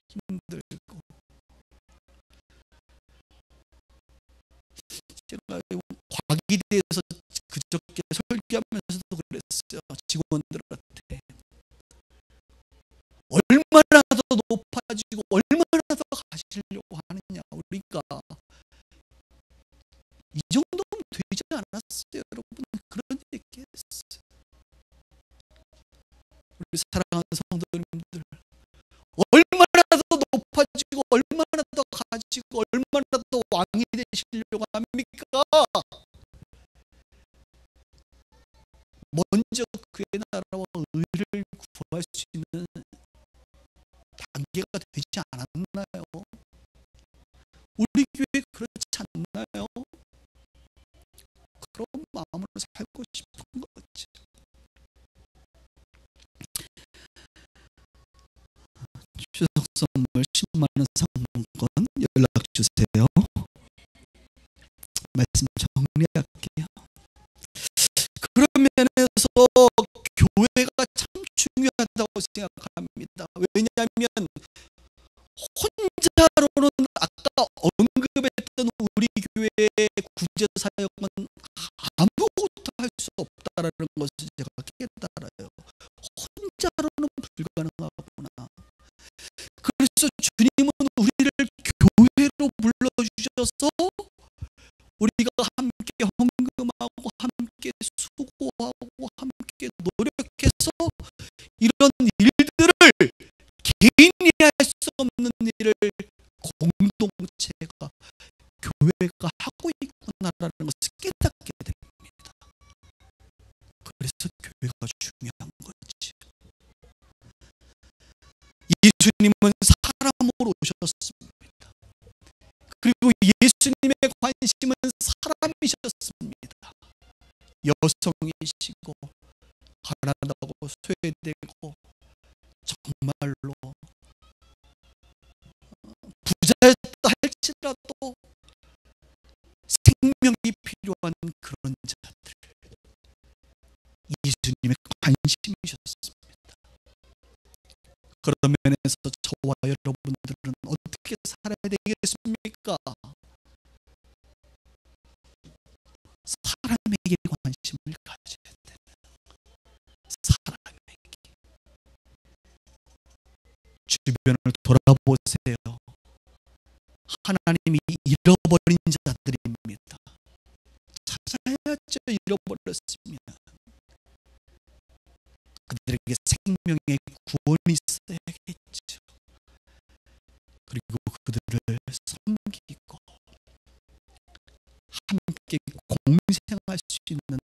힘들고. 제가 과기대에서 그저께 설교하면서도 그랬어요. 직원들한테 얼마나 더 높아지고 얼마나 더 가시려고 하느냐. 우리가 이 정도면 되지 않았어요 여러분. 그런 얘기했어요. 우리 사랑하는 성도님들, 얼마나 더 높아지고 얼마나 더 가지고 얼마나 더 왕이 되시려고 합니까? 먼저 그의 나라와 의를 구할 수 있는 단계가 되지 않았나요? 우리 교회 그렇지 않나요? 그런 마음으로 살고 싶은 거지. 추석 선물 10만원 상품권 연락 주세요. 말씀 정리할게요. 그런 면에서 교회가 참 중요하다고 생각합니다. 왜냐하면 혼자로는 아까 언급했던 우리 교회의 구제사역은 아무것도 할 수 없다라는 것을 제가 깨달아요. 혼자로는 불가능하구나. 그래서 주님은 우리를 교회로 불러주셔서 우리가 함께 헌금하고 함께 수고하고 함께 노력해서 이런 일들을 개인이 할 수 없는 일을 공동체가, 교회가 하고 있구나라는 것을 깨닫게 됩니다. 그래서 교회가 중요한 거지. 예수님은 사람으로 오셨습니다. 그리고 예수님의 관심은 사람이셨습니다. 여성이시고 가난하고 소외되고 정말로 부자였다 할지라도 생명이 필요한 그런 자들, 예수님의 관심이셨습니다. 그런 면에서 저와 여러분들은 어떻게 살아야 되겠습니까? 사람에게 관심을 가져야 되는, 주변을 돌아보세요. 하나님이 잃어버린 자들입니다. 찾아야죠. 잃어버렸으면 그들에게 생명의 구원이 있어야겠죠. 그리고 그들을 섬기고 함께 공생할 수 있는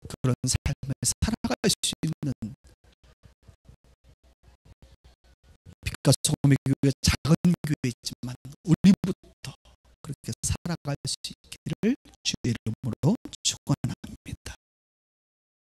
그런 삶을 살아갈 수 있는 빛과 소금의 교회, 작은 교회지만 우리부터 그렇게 살아갈 수 있기를 주의 이름으로